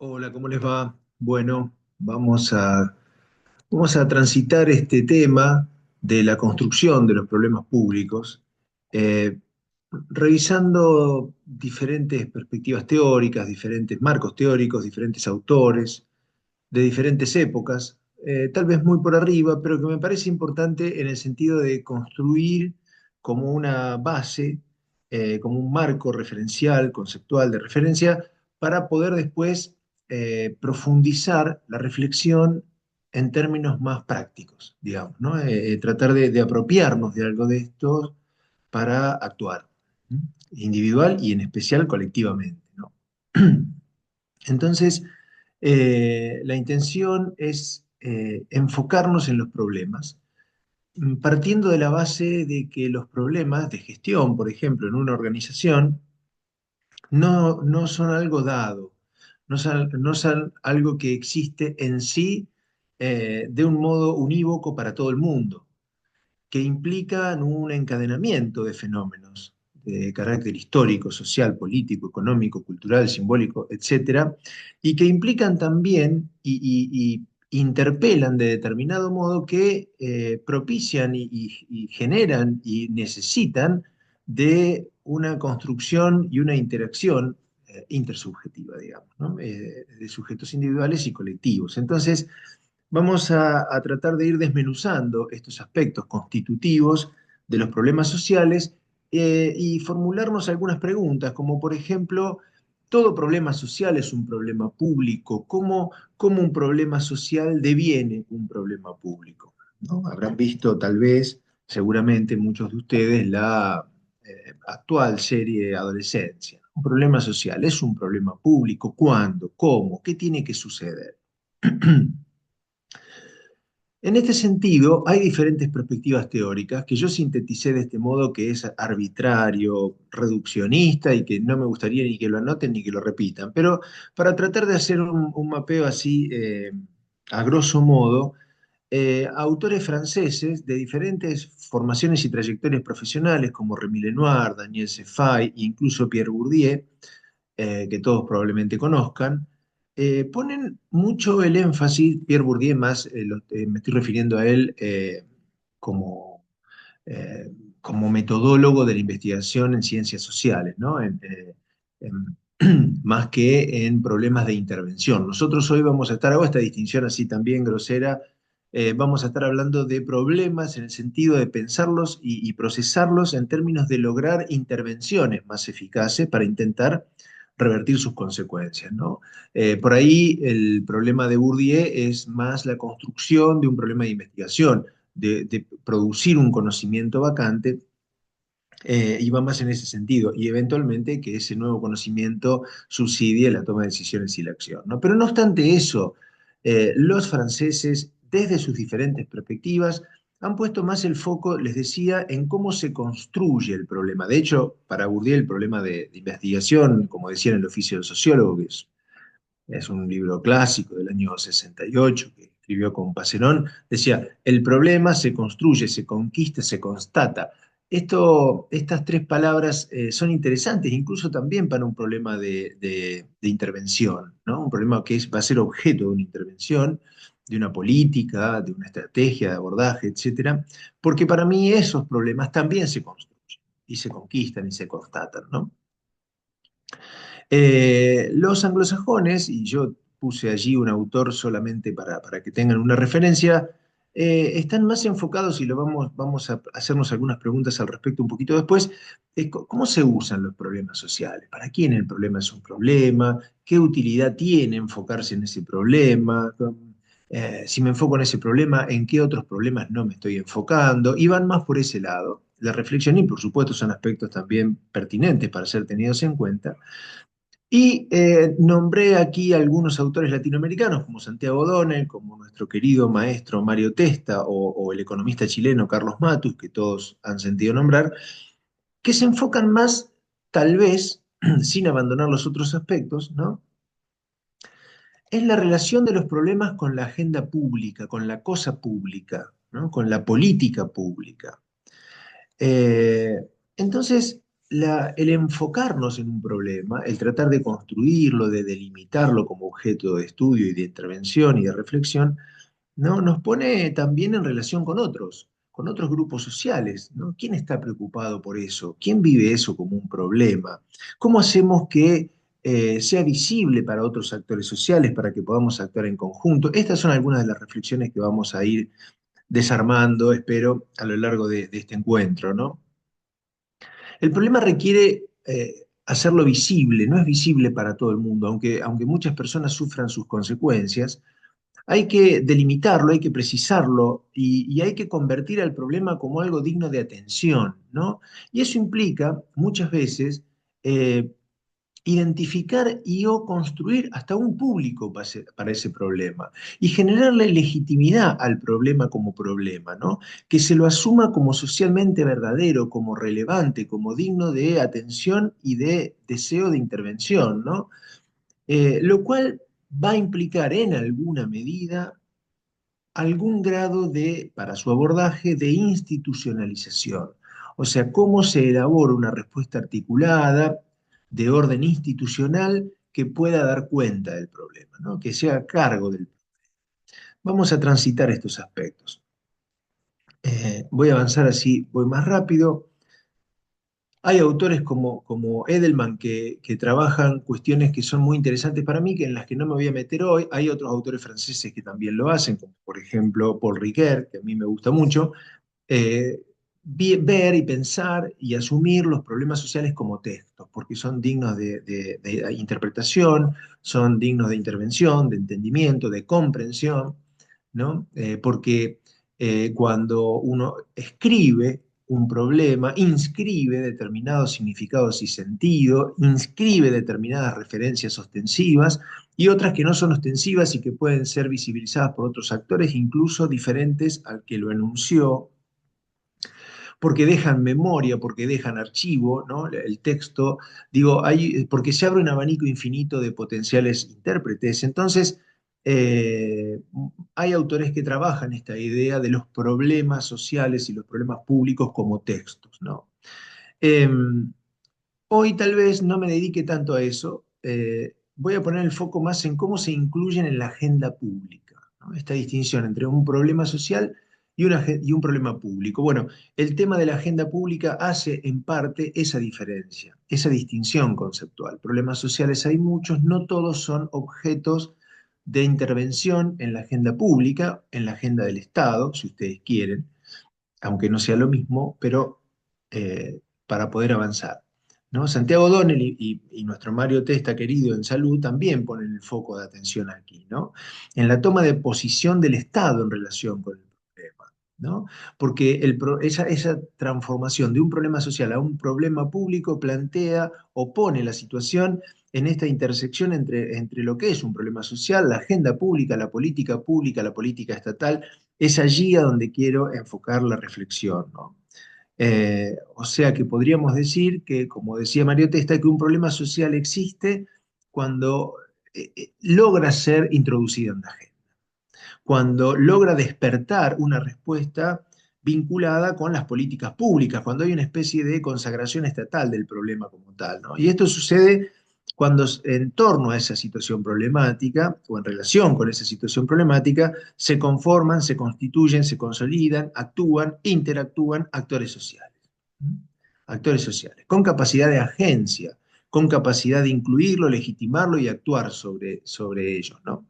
Hola, ¿cómo les va? Bueno, vamos a transitar este tema de la construcción de los problemas públicos, eh, revisando diferentes perspectivas teóricas, diferentes marcos teóricos, diferentes autores de diferentes épocas, tal vez muy por arriba, pero que me parece importante en el sentido de construir como una base, como un marco referencial, conceptual de referencia, para poder después profundizar la reflexión en términos más prácticos, digamos, ¿no? Tratar de apropiarnos de algo de esto para actuar, ¿m? Individual y en especial colectivamente, ¿no? Entonces, la intención es enfocarnos en los problemas, partiendo de la base de que los problemas de gestión, por ejemplo, en una organización, no son algo dado, no son algo que existe en sí de un modo unívoco para todo el mundo, que implican un encadenamiento de fenómenos de carácter histórico, social, político, económico, cultural, simbólico, etcétera, y que implican también y interpelan de determinado modo que propician y generan y necesitan de una construcción y una interacción intersubjetiva, digamos, ¿no? De sujetos individuales y colectivos. Entonces, vamos a tratar de ir desmenuzando estos aspectos constitutivos de los problemas sociales y formularnos algunas preguntas, como por ejemplo, ¿todo problema social es un problema público? ¿Cómo un problema social deviene un problema público? ¿No? Habrán visto tal vez, seguramente muchos de ustedes, la actual serie Adolescencia. Un problema social es un problema público. ¿Cuándo? ¿Cómo? ¿Qué tiene que suceder? En este sentido, hay diferentes perspectivas teóricas que yo sinteticé de este modo que es arbitrario, reduccionista y que no me gustaría ni que lo anoten ni que lo repitan. Pero para tratar de hacer un mapeo así, a grosso modo, autores franceses de diferentes formaciones y trayectorias profesionales como Rémy Lenoir, Daniel Sefai e incluso Pierre Bourdieu, que todos probablemente conozcan, ponen mucho el énfasis, Pierre Bourdieu más, me estoy refiriendo a él como, eh, como metodólogo de la investigación en ciencias sociales, ¿no? Más que en problemas de intervención. Nosotros hoy vamos a estar, hago esta distinción así también grosera, vamos a estar hablando de problemas en el sentido de pensarlos y procesarlos en términos de lograr intervenciones más eficaces para intentar revertir sus consecuencias, ¿no? Por ahí el problema de Bourdieu es más la construcción de un problema de investigación, de producir un conocimiento vacante, y va más en ese sentido, y eventualmente que ese nuevo conocimiento subsidie la toma de decisiones y la acción, ¿no? Pero no obstante eso, los franceses, desde sus diferentes perspectivas, han puesto más el foco, les decía, en cómo se construye el problema. De hecho, para Bourdieu el problema de investigación, como decía en el oficio del sociólogo, que es un libro clásico del año 68 que escribió con Passerón, decía, el problema se construye, se conquista, se constata. Estas tres palabras son interesantes, incluso también para un problema de intervención, ¿no? Un problema que va a ser objeto de una intervención, de una política, de una estrategia de abordaje, etcétera, porque para mí esos problemas también se construyen y se conquistan y se constatan, ¿no? Los anglosajones, y yo puse allí un autor solamente para que tengan una referencia, están más enfocados, y vamos a hacernos algunas preguntas al respecto un poquito después, ¿cómo se usan los problemas sociales? ¿Para quién el problema es un problema? ¿Qué utilidad tiene enfocarse en ese problema? Si me enfoco en ese problema, ¿en qué otros problemas no me estoy enfocando? Y van más por ese lado. La reflexión y, por supuesto, son aspectos también pertinentes para ser tenidos en cuenta. Y nombré aquí algunos autores latinoamericanos, como Santiago Donel, como nuestro querido maestro Mario Testa o el economista chileno Carlos Matus, que todos han sentido nombrar, que se enfocan más, tal vez, sin abandonar los otros aspectos, ¿no? En la relación de los problemas con la agenda pública, con la cosa pública, ¿no? Con la política pública. Eh, entonces, el enfocarnos en un problema, el tratar de construirlo, de delimitarlo como objeto de estudio y de intervención y de reflexión, ¿no? Nos pone también en relación con otros grupos sociales, ¿no? ¿Quién está preocupado por eso? ¿Quién vive eso como un problema? ¿Cómo hacemos que sea visible para otros actores sociales, para que podamos actuar en conjunto? Estas son algunas de las reflexiones que vamos a ir desarmando, espero, a lo largo de este encuentro, ¿no? El problema requiere hacerlo visible, no es visible para todo el mundo, aunque muchas personas sufran sus consecuencias, hay que delimitarlo, hay que precisarlo y hay que convertir al problema como algo digno de atención, ¿no? Y eso implica muchas veces eh, identificar y o construir hasta un público para ese problema y generarle legitimidad al problema como problema, ¿no? Que se lo asuma como socialmente verdadero, como relevante, como digno de atención y de deseo de intervención, ¿no? Lo cual va a implicar en alguna medida algún grado de, para su abordaje, de institucionalización. O sea, cómo se elabora una respuesta articulada de orden institucional que pueda dar cuenta del problema, ¿no? Que sea a cargo del problema. Vamos a transitar estos aspectos. Voy a avanzar así, voy más rápido. Hay autores como Edelman que trabajan cuestiones que son muy interesantes para mí, que en las que no me voy a meter hoy. Hay otros autores franceses que también lo hacen, como por ejemplo Paul Ricoeur, que a mí me gusta mucho. eh, Ver y pensar y asumir los problemas sociales como textos, porque son dignos de interpretación, son dignos de intervención, de entendimiento, de comprensión, ¿no? Porque cuando uno escribe un problema, inscribe determinados significados y sentido, inscribe determinadas referencias ostensivas y otras que no son ostensivas y que pueden ser visibilizadas por otros actores, incluso diferentes al que lo enunció, porque dejan memoria, porque dejan archivo, ¿no? El texto, digo, porque se abre un abanico infinito de potenciales intérpretes. Entonces, eh, hay autores que trabajan esta idea de los problemas sociales y los problemas públicos como textos, ¿no? Eh, Hoy tal vez no me dedique tanto a eso. Voy a poner el foco más en cómo se incluyen en la agenda pública, ¿no? Esta distinción entre un problema social y un problema público. Bueno, el tema de la agenda pública hace en parte esa diferencia, esa distinción conceptual. Problemas sociales hay muchos, no todos son objetos de intervención en la agenda pública, en la agenda del Estado, si ustedes quieren, aunque no sea lo mismo, pero para poder avanzar, ¿no? Santiago O'Donnell y nuestro Mario Testa, querido en salud, también ponen el foco de atención aquí, ¿no? En la toma de posición del Estado en relación con el problema, ¿no? Porque esa transformación de un problema social a un problema público plantea o pone la situación en esta intersección entre lo que es un problema social, la agenda pública, la política estatal, es allí a donde quiero enfocar la reflexión, ¿no? O sea que podríamos decir que, como decía Mario Testa, que un problema social existe cuando logra ser introducido en la agenda, cuando logra despertar una respuesta vinculada con las políticas públicas, cuando hay una especie de consagración estatal del problema como tal, ¿no? Y esto sucede cuando en torno a esa situación problemática o en relación con esa situación problemática se conforman, se constituyen, se consolidan, actúan, interactúan actores sociales. ¿Mm? Actores sociales, con capacidad de agencia, con capacidad de incluirlo, legitimarlo y actuar sobre ellos, ¿no?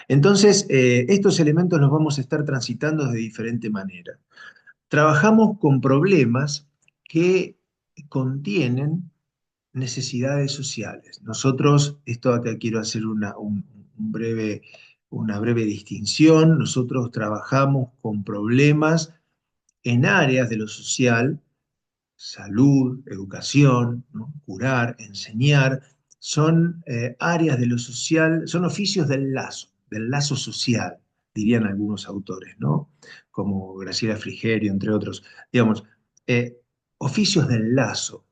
Entonces, estos elementos los vamos a estar transitando de diferente manera. Trabajamos con problemas que contienen necesidades sociales. Nosotros, esto acá quiero hacer una breve distinción, nosotros trabajamos con problemas en áreas de lo social, salud, educación, ¿no? Curar, enseñar, son áreas de lo social, son oficios del lazo social, dirían algunos autores, ¿no? Como Graciela Frigerio, entre otros. Digamos, eh, oficios del lazo.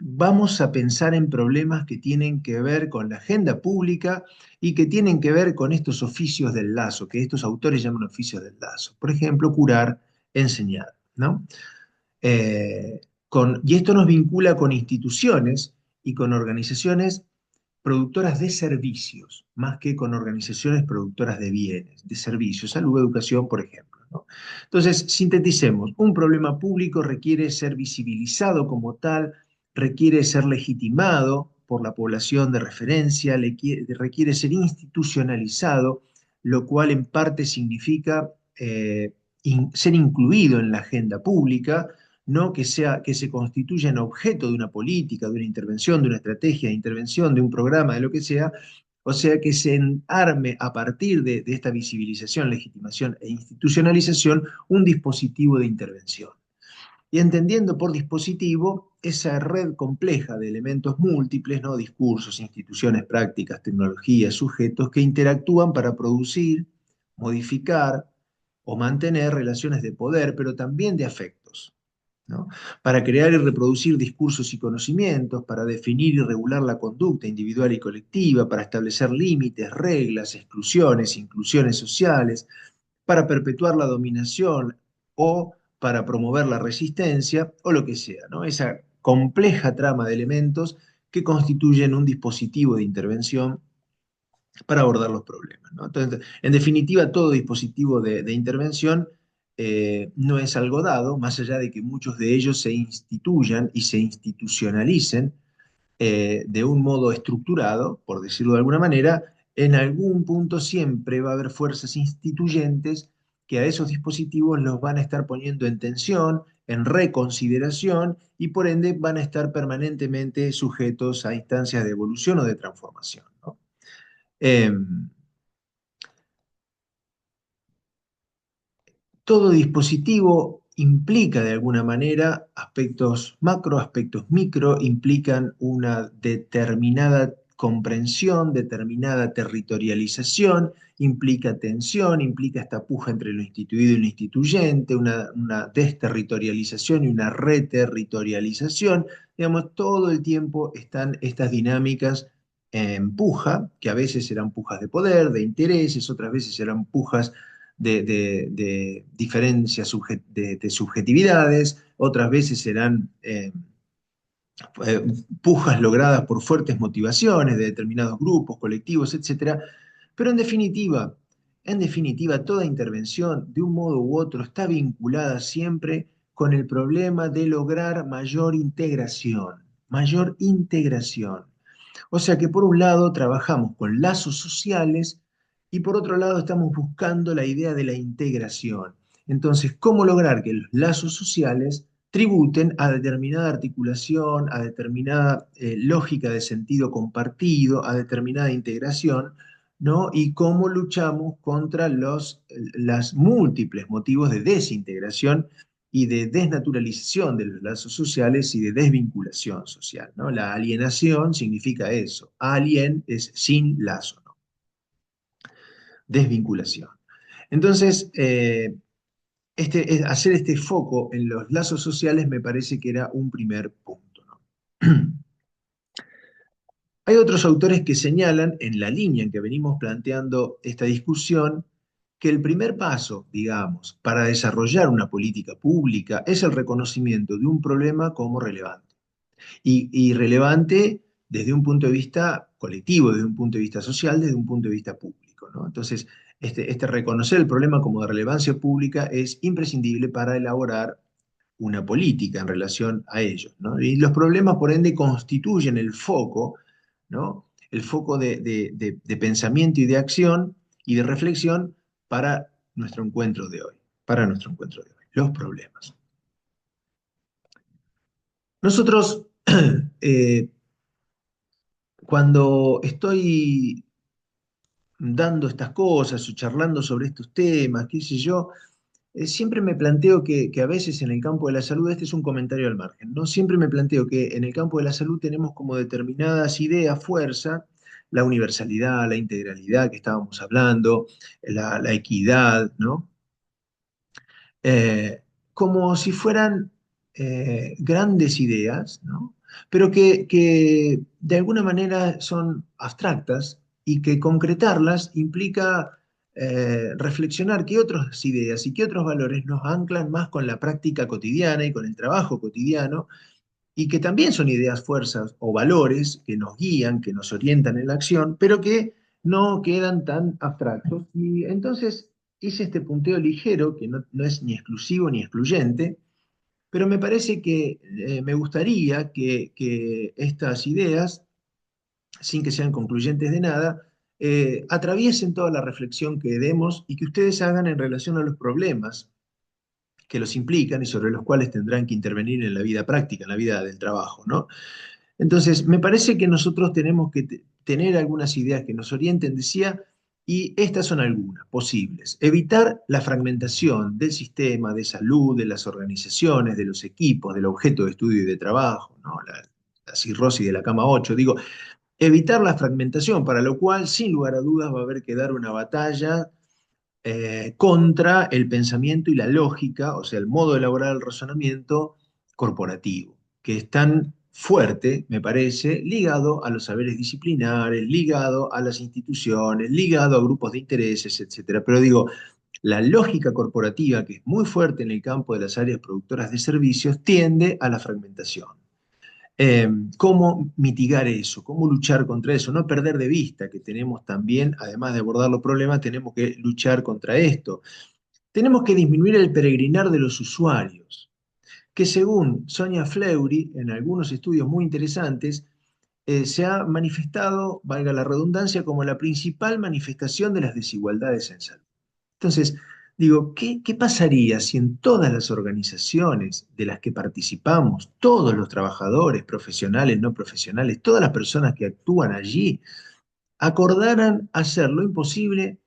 Vamos a pensar en problemas que tienen que ver con la agenda pública y que tienen que ver con estos oficios del lazo, que estos autores llaman oficios del lazo. Por ejemplo, curar, enseñar, ¿no? y esto nos vincula con instituciones y con organizaciones productoras de servicios, más que con organizaciones productoras de bienes, de servicios, salud, educación, por ejemplo, ¿no? Entonces, sinteticemos, un problema público requiere ser visibilizado como tal, requiere ser legitimado por la población de referencia, requiere ser institucionalizado, lo cual en parte significa ser incluido en la agenda pública, no que se constituya en objeto de una política, de una intervención, de una estrategia de intervención, de un programa, de lo que sea, o sea, que se arme a partir de esta visibilización, legitimación e institucionalización un dispositivo de intervención. Y entendiendo por dispositivo esa red compleja de elementos múltiples, ¿no? Discursos, instituciones, prácticas, tecnologías, sujetos que interactúan para producir, modificar o mantener relaciones de poder, pero también de afectos, ¿no? Para crear y reproducir discursos y conocimientos, para definir y regular la conducta individual y colectiva, para establecer límites, reglas, exclusiones, inclusiones sociales, para perpetuar la dominación o para promover la resistencia o lo que sea, ¿no? Esa compleja trama de elementos que constituyen un dispositivo de intervención para abordar los problemas, ¿no? Entonces, en definitiva, todo dispositivo de intervención no es algo dado, más allá de que muchos de ellos se instituyan y se institucionalicen de un modo estructurado, por decirlo de alguna manera, en algún punto siempre va a haber fuerzas instituyentes que a esos dispositivos los van a estar poniendo en tensión, en reconsideración y por ende van a estar permanentemente sujetos a instancias de evolución o de transformación, ¿no? Eh, Todo dispositivo implica de alguna manera aspectos macro, aspectos micro, implican una determinada comprensión, determinada territorialización, implica tensión, implica esta puja entre lo instituido y lo instituyente, una desterritorialización y una reterritorialización. Digamos, todo el tiempo están estas dinámicas en puja, que a veces serán pujas de poder, de intereses, otras veces serán pujas de diferencias de subjetividades, otras veces serán pujas logradas por fuertes motivaciones de determinados grupos, colectivos, etcétera. Pero en definitiva, toda intervención, de un modo u otro, está vinculada siempre con el problema de lograr mayor integración, mayor integración. O sea que por un lado trabajamos con lazos sociales y por otro lado estamos buscando la idea de la integración. Entonces, ¿cómo lograr que los lazos sociales tributen a determinada articulación, a determinada lógica de sentido compartido, a determinada integración, ¿no? Y cómo luchamos contra los múltiples motivos de desintegración y de desnaturalización de los lazos sociales y de desvinculación social, ¿no? La alienación significa eso. Alien es sin lazo, ¿no? Desvinculación. Entonces, hacer este foco en los lazos sociales me parece que era un primer punto, ¿no? Hay otros autores que señalan, en la línea en que venimos planteando esta discusión, que el primer paso, digamos, para desarrollar una política pública es el reconocimiento de un problema como relevante. Y relevante desde un punto de vista colectivo, desde un punto de vista social, desde un punto de vista público, ¿no? Entonces, este reconocer el problema como de relevancia pública es imprescindible para elaborar una política en relación a ellos, ¿no? Y los problemas, por ende, constituyen el foco, ¿no? El foco de pensamiento y de acción y de reflexión para nuestro encuentro de hoy, para nuestro encuentro de hoy, los problemas. Nosotros, eh, cuando estoy dando estas cosas o charlando sobre estos temas, qué sé yo, siempre me planteo que a veces en el campo de la salud, este es un comentario al margen, ¿no? Siempre me planteo que en el campo de la salud tenemos como determinadas ideas, fuerza, la universalidad, la integralidad que estábamos hablando, la equidad, ¿no? eh, como si fueran grandes ideas, ¿no? Pero que de alguna manera son abstractas y que concretarlas implica reflexionar qué otras ideas y qué otros valores nos anclan más con la práctica cotidiana y con el trabajo cotidiano, y que también son ideas, fuerzas o valores que nos guían, que nos orientan en la acción, pero que no quedan tan abstractos. Y entonces hice este punteo ligero, que no es ni exclusivo ni excluyente, pero me parece que me gustaría que estas ideas, sin que sean concluyentes de nada, atraviesen toda la reflexión que demos y que ustedes hagan en relación a los problemas que los implican y sobre los cuales tendrán que intervenir en la vida práctica, en la vida del trabajo, ¿no? Entonces, me parece que nosotros tenemos que tener algunas ideas que nos orienten, decía, y estas son algunas posibles. Evitar la fragmentación del sistema de salud, de las organizaciones, de los equipos, del objeto de estudio y de trabajo, ¿no? La cirrosis de la cama 8. Digo, evitar la fragmentación, para lo cual, sin lugar a dudas, va a haber que dar una batalla contra el pensamiento y la lógica, o sea, el modo de elaborar el razonamiento corporativo, que es tan fuerte, me parece, ligado a los saberes disciplinares, ligado a las instituciones, ligado a grupos de intereses, etcétera. Pero digo, la lógica corporativa, que es muy fuerte en el campo de las áreas productoras de servicios, tiende a la fragmentación. ¿Cómo mitigar eso? ¿Cómo luchar contra eso? No perder de vista que tenemos también, además de abordar los problemas, tenemos que luchar contra esto. Tenemos que disminuir el peregrinar de los usuarios, que según Sonia Fleury, en algunos estudios muy interesantes, se ha manifestado, valga la redundancia, como la principal manifestación de las desigualdades en salud. Entonces, digo, ¿qué pasaría si en todas las organizaciones de las que participamos, todos los trabajadores, profesionales, no profesionales, todas las personas que actúan allí, acordaran hacer lo imposible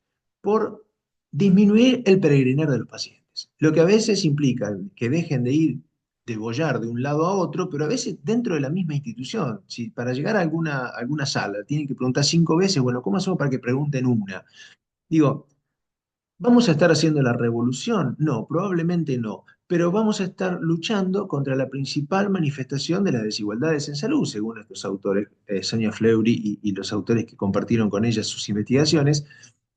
por disminuir el peregrinar de los pacientes? Lo que a veces implica que dejen de ir, de bollar de un lado a otro, pero a veces dentro de la misma institución. Si para llegar a alguna sala tienen que preguntar 5 veces, bueno, ¿cómo hacemos para que pregunten una? Digo, ¿vamos a estar haciendo la revolución? No, probablemente no, pero vamos a estar luchando contra la principal manifestación de las desigualdades en salud, según estos autores, Sonia Fleury y los autores que compartieron con ella sus investigaciones.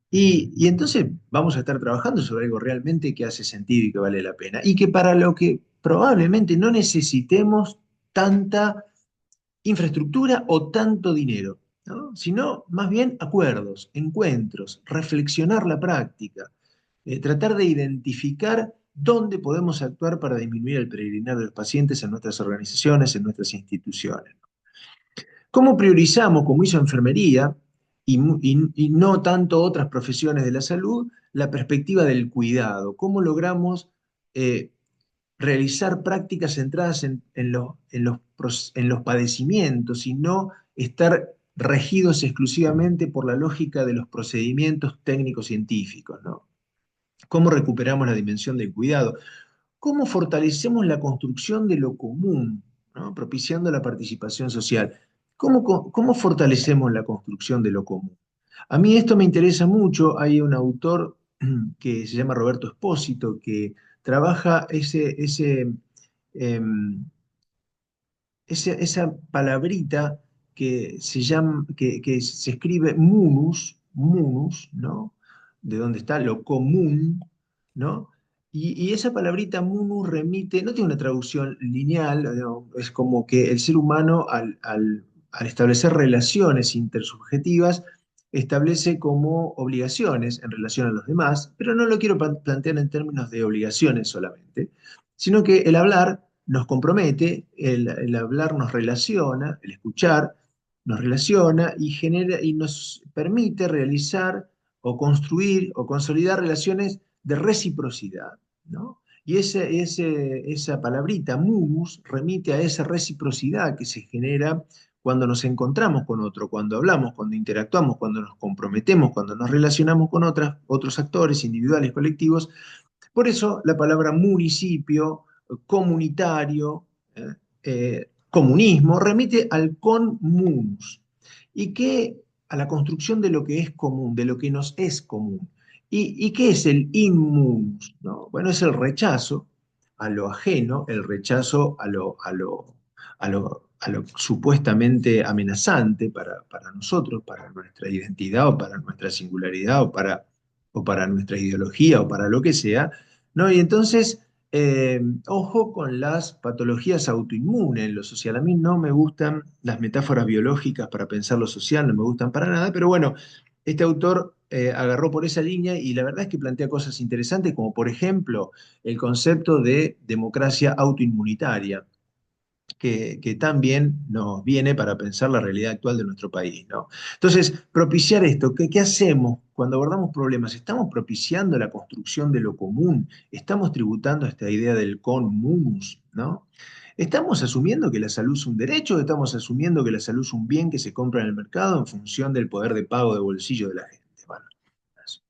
Y entonces vamos a estar trabajando sobre algo realmente que hace sentido y que vale la pena. Y que para lo que probablemente no necesitemos tanta infraestructura o tanto dinero, ¿no? Sino más bien acuerdos, encuentros, reflexionar la práctica, tratar de identificar dónde podemos actuar para disminuir el peregrinar de los pacientes en nuestras organizaciones, en nuestras instituciones. ¿Cómo priorizamos, como hizo enfermería, y no tanto otras profesiones de la salud, la perspectiva del cuidado? ¿Cómo logramos realizar prácticas centradas en los padecimientos y no estar regidos exclusivamente por la lógica de los procedimientos técnicos científicos, ¿no? ¿Cómo recuperamos la dimensión del cuidado? ¿Cómo fortalecemos la construcción de lo común, ¿no? Propiciando la participación social? ¿Cómo fortalecemos la construcción de lo común? A mí esto me interesa mucho. Hay un autor que se llama Roberto Espósito que trabaja em, esa palabrita que se escribe munus, ¿no? De dónde está lo común, ¿no? Y esa palabrita munus remite, no tiene una traducción lineal, ¿no? Es como que el ser humano al establecer relaciones intersubjetivas, establece como obligaciones en relación a los demás, pero no lo quiero plantear en términos de obligaciones solamente, sino que el hablar nos compromete, el hablar nos relaciona, el escuchar nos relaciona y genera y nos permite realizar o construir o consolidar relaciones de reciprocidad, ¿no? Y esa palabrita, munus, remite a esa reciprocidad que se genera cuando nos encontramos con otro, cuando hablamos, cuando interactuamos, cuando nos comprometemos, cuando nos relacionamos con otros actores individuales, colectivos. Por eso la palabra municipio, comunitario, comunismo, remite al comunus, y que a la construcción de lo que es común, de lo que nos es común. ¿Y qué es el inmunus? ¿No? Bueno, es el rechazo a lo ajeno, el rechazo a lo supuestamente amenazante para nosotros, para nuestra identidad o para nuestra singularidad o para nuestra ideología o para lo que sea, ¿no? Y entonces, ojo con las patologías autoinmunes en lo social. A mí no me gustan las metáforas biológicas para pensar lo social, no me gustan para nada, pero bueno, este autor agarró por esa línea y la verdad es que plantea cosas interesantes, como por ejemplo el concepto de democracia autoinmunitaria que también nos viene para pensar la realidad actual de nuestro país, ¿no? Entonces, propiciar esto, ¿qué hacemos cuando abordamos problemas? ¿Estamos propiciando la construcción de lo común? ¿Estamos tributando esta idea del conmumus, ¿no? ¿Estamos asumiendo que la salud es un derecho o estamos asumiendo que la salud es un bien que se compra en el mercado en función del poder de pago de bolsillo de la gente? Bueno,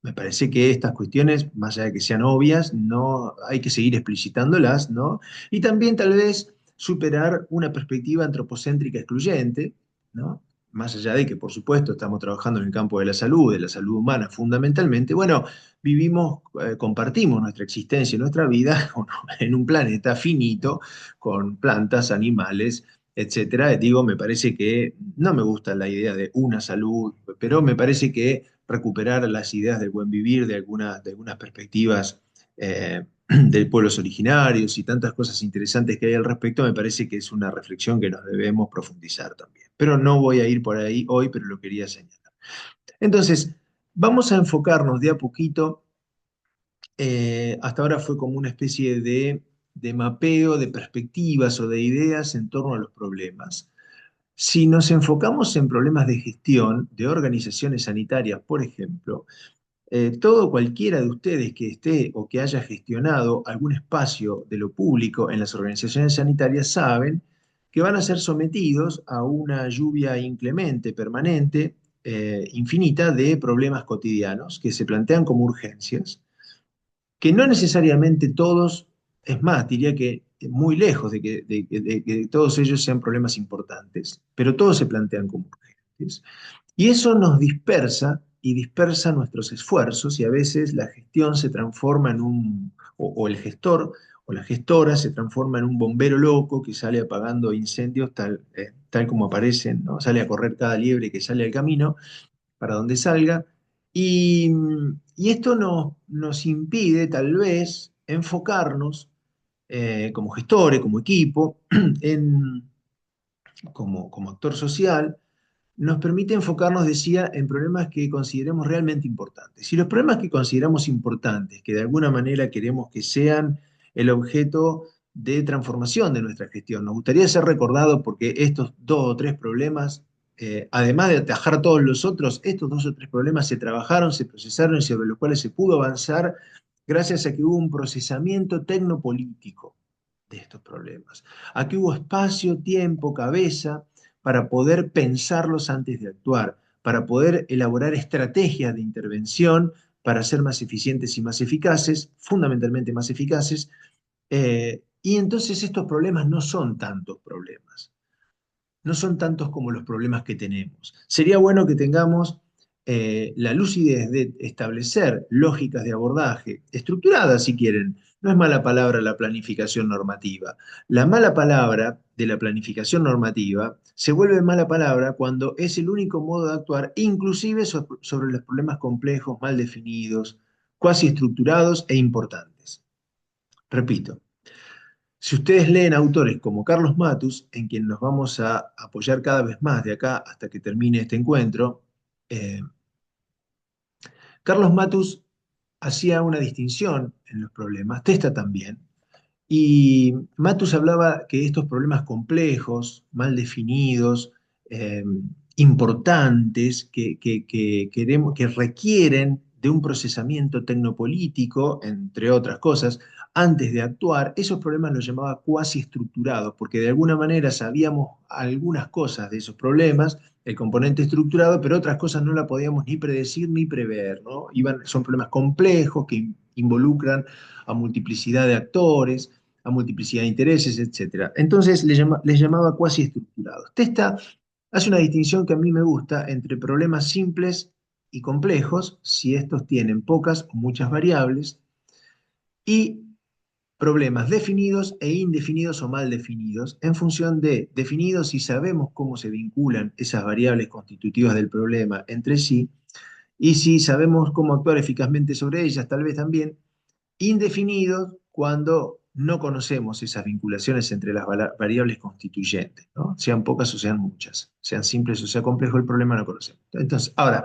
me parece que estas cuestiones, más allá de que sean obvias, no hay que seguir explicitándolas, ¿no? Y también tal vez superar una perspectiva antropocéntrica excluyente, ¿no? Más allá de que, por supuesto, estamos trabajando en el campo de la salud humana fundamentalmente, bueno, vivimos, compartimos nuestra existencia y nuestra vida en un planeta finito, con plantas, animales, etcétera. Digo, me parece que no me gusta la idea de una salud, pero me parece que recuperar las ideas del buen vivir, de algunas perspectivas de pueblos originarios y tantas cosas interesantes que hay al respecto, me parece que es una reflexión que nos debemos profundizar también. Pero no voy a ir por ahí hoy, pero lo quería señalar. Entonces, vamos a enfocarnos de a poquito. Hasta ahora fue como una especie de mapeo de perspectivas o de ideas en torno a los problemas. Si nos enfocamos en problemas de gestión de organizaciones sanitarias, por ejemplo, todo cualquiera de ustedes que esté o que haya gestionado algún espacio de lo público en las organizaciones sanitarias saben que van a ser sometidos a una lluvia inclemente, permanente, infinita de problemas cotidianos que se plantean como urgencias, que no necesariamente todos, es más, diría que muy lejos de que todos ellos sean problemas importantes, pero todos se plantean como urgentes. Y eso nos dispersa y dispersa nuestros esfuerzos y a veces la gestión se transforma en o el gestor o la gestora se transforma en un bombero loco que sale apagando incendios tal como aparecen, ¿no? Sale a correr cada liebre que sale al camino para donde salga. Y, y esto nos impide tal vez enfocarnos como gestores, como equipo, como actor social, nos permite enfocarnos, decía, en problemas que consideremos realmente importantes. Y los problemas que consideramos importantes, que de alguna manera queremos que sean el objeto de transformación de nuestra gestión, nos gustaría ser recordados porque estos dos o tres problemas, además de atajar todos los otros, estos dos o tres problemas se trabajaron, se procesaron y sobre los cuales se pudo avanzar gracias a que hubo un procesamiento tecnopolítico de estos problemas. Aquí hubo espacio, tiempo, cabeza para poder pensarlos antes de actuar, para poder elaborar estrategias de intervención para ser más eficientes y más eficaces, fundamentalmente más eficaces. Y entonces estos problemas no son tantos problemas, no son tantos como los problemas que tenemos. Sería bueno que tengamos la lucidez de establecer lógicas de abordaje, estructuradas si quieren. No es mala palabra la planificación normativa. La mala palabra de la planificación normativa se vuelve mala palabra cuando es el único modo de actuar, inclusive sobre los problemas complejos, mal definidos, cuasi estructurados e importantes. Repito, si ustedes leen autores como Carlos Matus, en quien nos vamos a apoyar cada vez más de acá hasta que termine este encuentro, eh, Carlos Matus hacía una distinción en los problemas, Testa también, y Matus hablaba que estos problemas complejos, mal definidos, eh, importantes, que requieren de un procesamiento tecnopolítico, entre otras cosas, antes de actuar, esos problemas los llamaba cuasi estructurados, porque de alguna manera sabíamos algunas cosas de esos problemas, el componente estructurado, pero otras cosas no la podíamos ni predecir ni prever, ¿no? Son problemas complejos que involucran a multiplicidad de actores, a multiplicidad de intereses, etcétera. Entonces les llamaba cuasi estructurados. Testa hace una distinción que a mí me gusta entre problemas simples y complejos, si estos tienen pocas o muchas variables, y problemas definidos e indefinidos o mal definidos, en función de definidos si sabemos cómo se vinculan esas variables constitutivas del problema entre sí, y si sabemos cómo actuar eficazmente sobre ellas, tal vez también indefinidos cuando no conocemos esas vinculaciones entre las variables constituyentes, ¿no? Sean pocas o sean muchas, sean simples o sea complejo, el problema no conocemos. Entonces, ahora,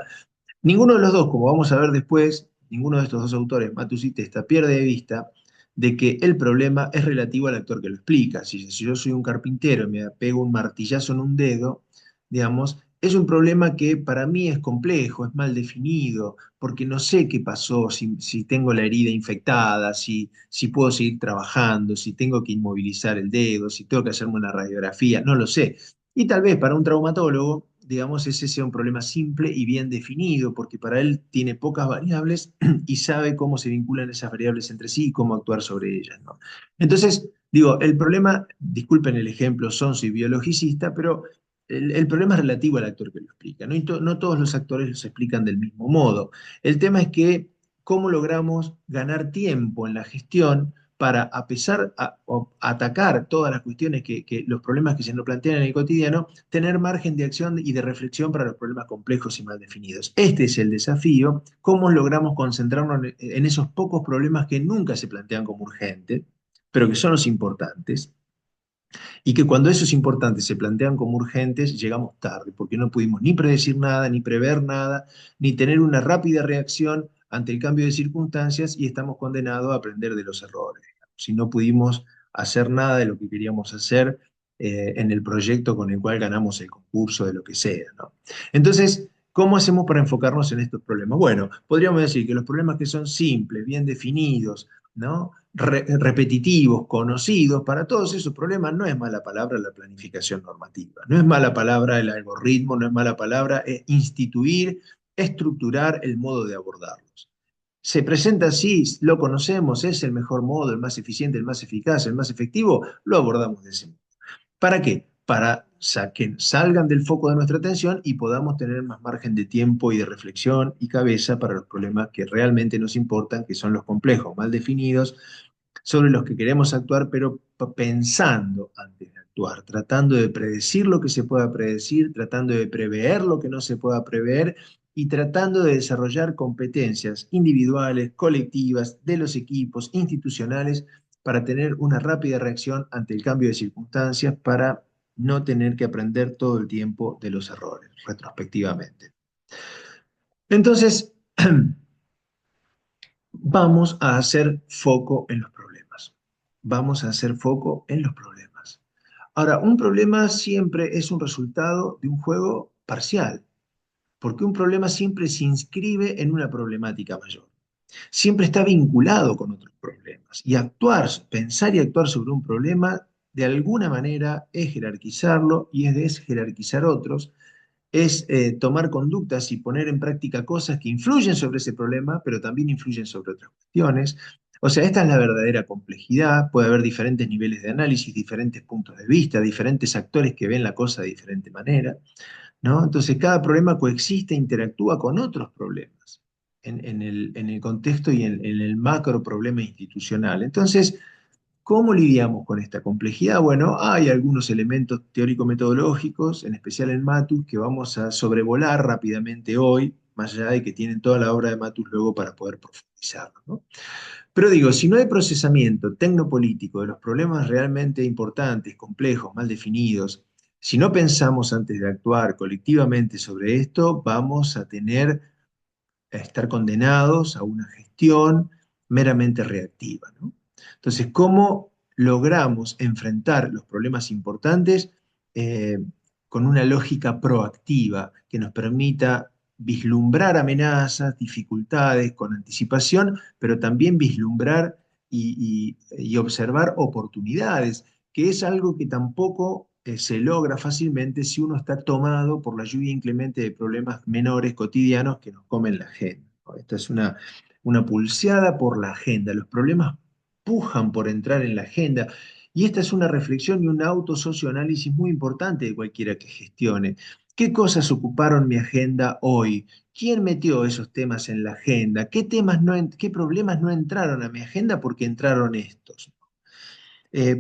ninguno de los dos, como vamos a ver después, ninguno de estos dos autores, Matus y Testa, pierde de vista de que el problema es relativo al actor que lo explica. Si yo soy un carpintero y me pego un martillazo en un dedo, digamos, es un problema que para mí es complejo, es mal definido, porque no sé qué pasó, si tengo la herida infectada, si puedo seguir trabajando, si tengo que inmovilizar el dedo, si tengo que hacerme una radiografía, no lo sé. Y tal vez para un traumatólogo, digamos, ese sea un problema simple y bien definido, porque para él tiene pocas variables y sabe cómo se vinculan esas variables entre sí y cómo actuar sobre ellas, ¿no? Entonces, digo, el problema, disculpen el ejemplo, soy biologicista, pero el problema es relativo al actor que lo explica, ¿no? No todos los actores los explican del mismo modo. El tema es que cómo logramos ganar tiempo en la gestión para, a pesar, o atacar todas las cuestiones los problemas que se nos plantean en el cotidiano, tener margen de acción y de reflexión para los problemas complejos y mal definidos. Este es el desafío, cómo logramos concentrarnos en esos pocos problemas que nunca se plantean como urgentes, pero que son los importantes, y que cuando esos importantes se plantean como urgentes, llegamos tarde, porque no pudimos ni predecir nada, ni prever nada, ni tener una rápida reacción ante el cambio de circunstancias y estamos condenados a aprender de los errores. Si no pudimos hacer nada de lo que queríamos hacer en el proyecto con el cual ganamos el concurso, de lo que sea, ¿no? Entonces, ¿cómo hacemos para enfocarnos en estos problemas? Bueno, podríamos decir que los problemas que son simples, bien definidos, ¿no? Repetitivos, conocidos, para todos esos problemas no es mala palabra la planificación normativa, no es mala palabra el algoritmo, no es mala palabra instituir, estructurar el modo de abordarlos. Se presenta así, lo conocemos, es el mejor modo, el más eficiente, el más eficaz, el más efectivo, lo abordamos de ese modo. ¿Para qué? Para que salgan del foco de nuestra atención y podamos tener más margen de tiempo y de reflexión y cabeza para los problemas que realmente nos importan, que son los complejos, mal definidos, sobre los que queremos actuar, pero pensando antes de actuar, tratando de predecir lo que se pueda predecir, tratando de prever lo que no se pueda prever y tratando de desarrollar competencias individuales, colectivas, de los equipos, institucionales, para tener una rápida reacción ante el cambio de circunstancias, para no tener que aprender todo el tiempo de los errores, retrospectivamente. Entonces, vamos a hacer foco en los problemas. Vamos a hacer foco en los problemas. Ahora, un problema siempre es un resultado de un juego parcial, porque un problema siempre se inscribe en una problemática mayor. Siempre está vinculado con otros problemas. Y actuar, pensar y actuar sobre un problema, de alguna manera, es jerarquizarlo y es desjerarquizar otros, es tomar conductas y poner en práctica cosas que influyen sobre ese problema, pero también influyen sobre otras cuestiones. O sea, esta es la verdadera complejidad. Puede haber diferentes niveles de análisis, diferentes puntos de vista, diferentes actores que ven la cosa de diferente manera, ¿no? Entonces, cada problema coexiste e interactúa con otros problemas en el contexto y en el macro problema institucional. Entonces, ¿cómo lidiamos con esta complejidad? Bueno, hay algunos elementos teórico-metodológicos, en especial en Matus, que vamos a sobrevolar rápidamente hoy, más allá de que tienen toda la obra de Matus luego para poder profundizarlo, ¿no? Pero digo, si no hay procesamiento tecnopolítico de los problemas realmente importantes, complejos, mal definidos, si no pensamos antes de actuar colectivamente sobre esto, vamos a tener a estar condenados a una gestión meramente reactiva, ¿no? Entonces, ¿cómo logramos enfrentar los problemas importantes eh, con una lógica proactiva que nos permita vislumbrar amenazas, dificultades con anticipación, pero también vislumbrar y observar oportunidades, que es algo que tampoco se logra fácilmente si uno está tomado por la lluvia inclemente de problemas menores cotidianos que nos comen la agenda, ¿no? Esta es una pulseada por la agenda. Los problemas pujan por entrar en la agenda. Y esta es una reflexión y un autosocioanálisis muy importante de cualquiera que gestione. ¿Qué cosas ocuparon mi agenda hoy? ¿Quién metió esos temas en la agenda? ¿Qué problemas no entraron a mi agenda porque entraron estos?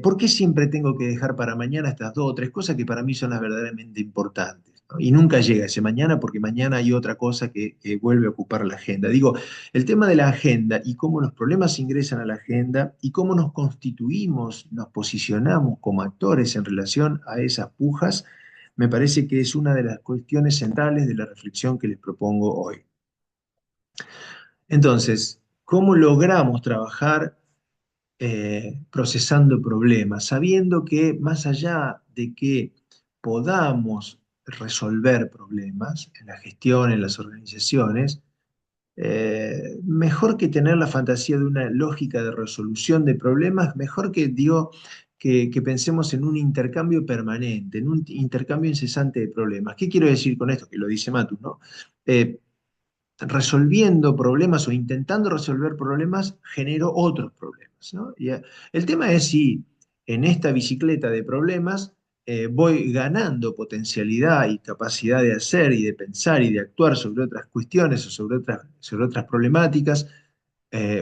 ¿Por qué siempre tengo que dejar para mañana estas dos o tres cosas que para mí son las verdaderamente importantes? ¿no? Y nunca llega ese mañana porque mañana hay otra cosa que vuelve a ocupar la agenda. Digo, el tema de la agenda y cómo los problemas ingresan a la agenda y cómo nos constituimos, nos posicionamos como actores en relación a esas pujas, me parece que es una de las cuestiones centrales de la reflexión que les propongo hoy. Entonces, ¿cómo logramos trabajar procesando problemas, sabiendo que más allá de que podamos resolver problemas en la gestión, en las organizaciones, mejor que tener la fantasía de una lógica de resolución de problemas, mejor que, digo, que pensemos en un intercambio permanente, en un intercambio incesante de problemas. ¿Qué quiero decir con esto? Que lo dice Matus, ¿no? Resolviendo problemas o intentando resolver problemas, genero otros problemas, ¿no? El tema es si en esta bicicleta de problemas voy ganando potencialidad y capacidad de hacer y de pensar y de actuar sobre otras cuestiones o sobre otras problemáticas,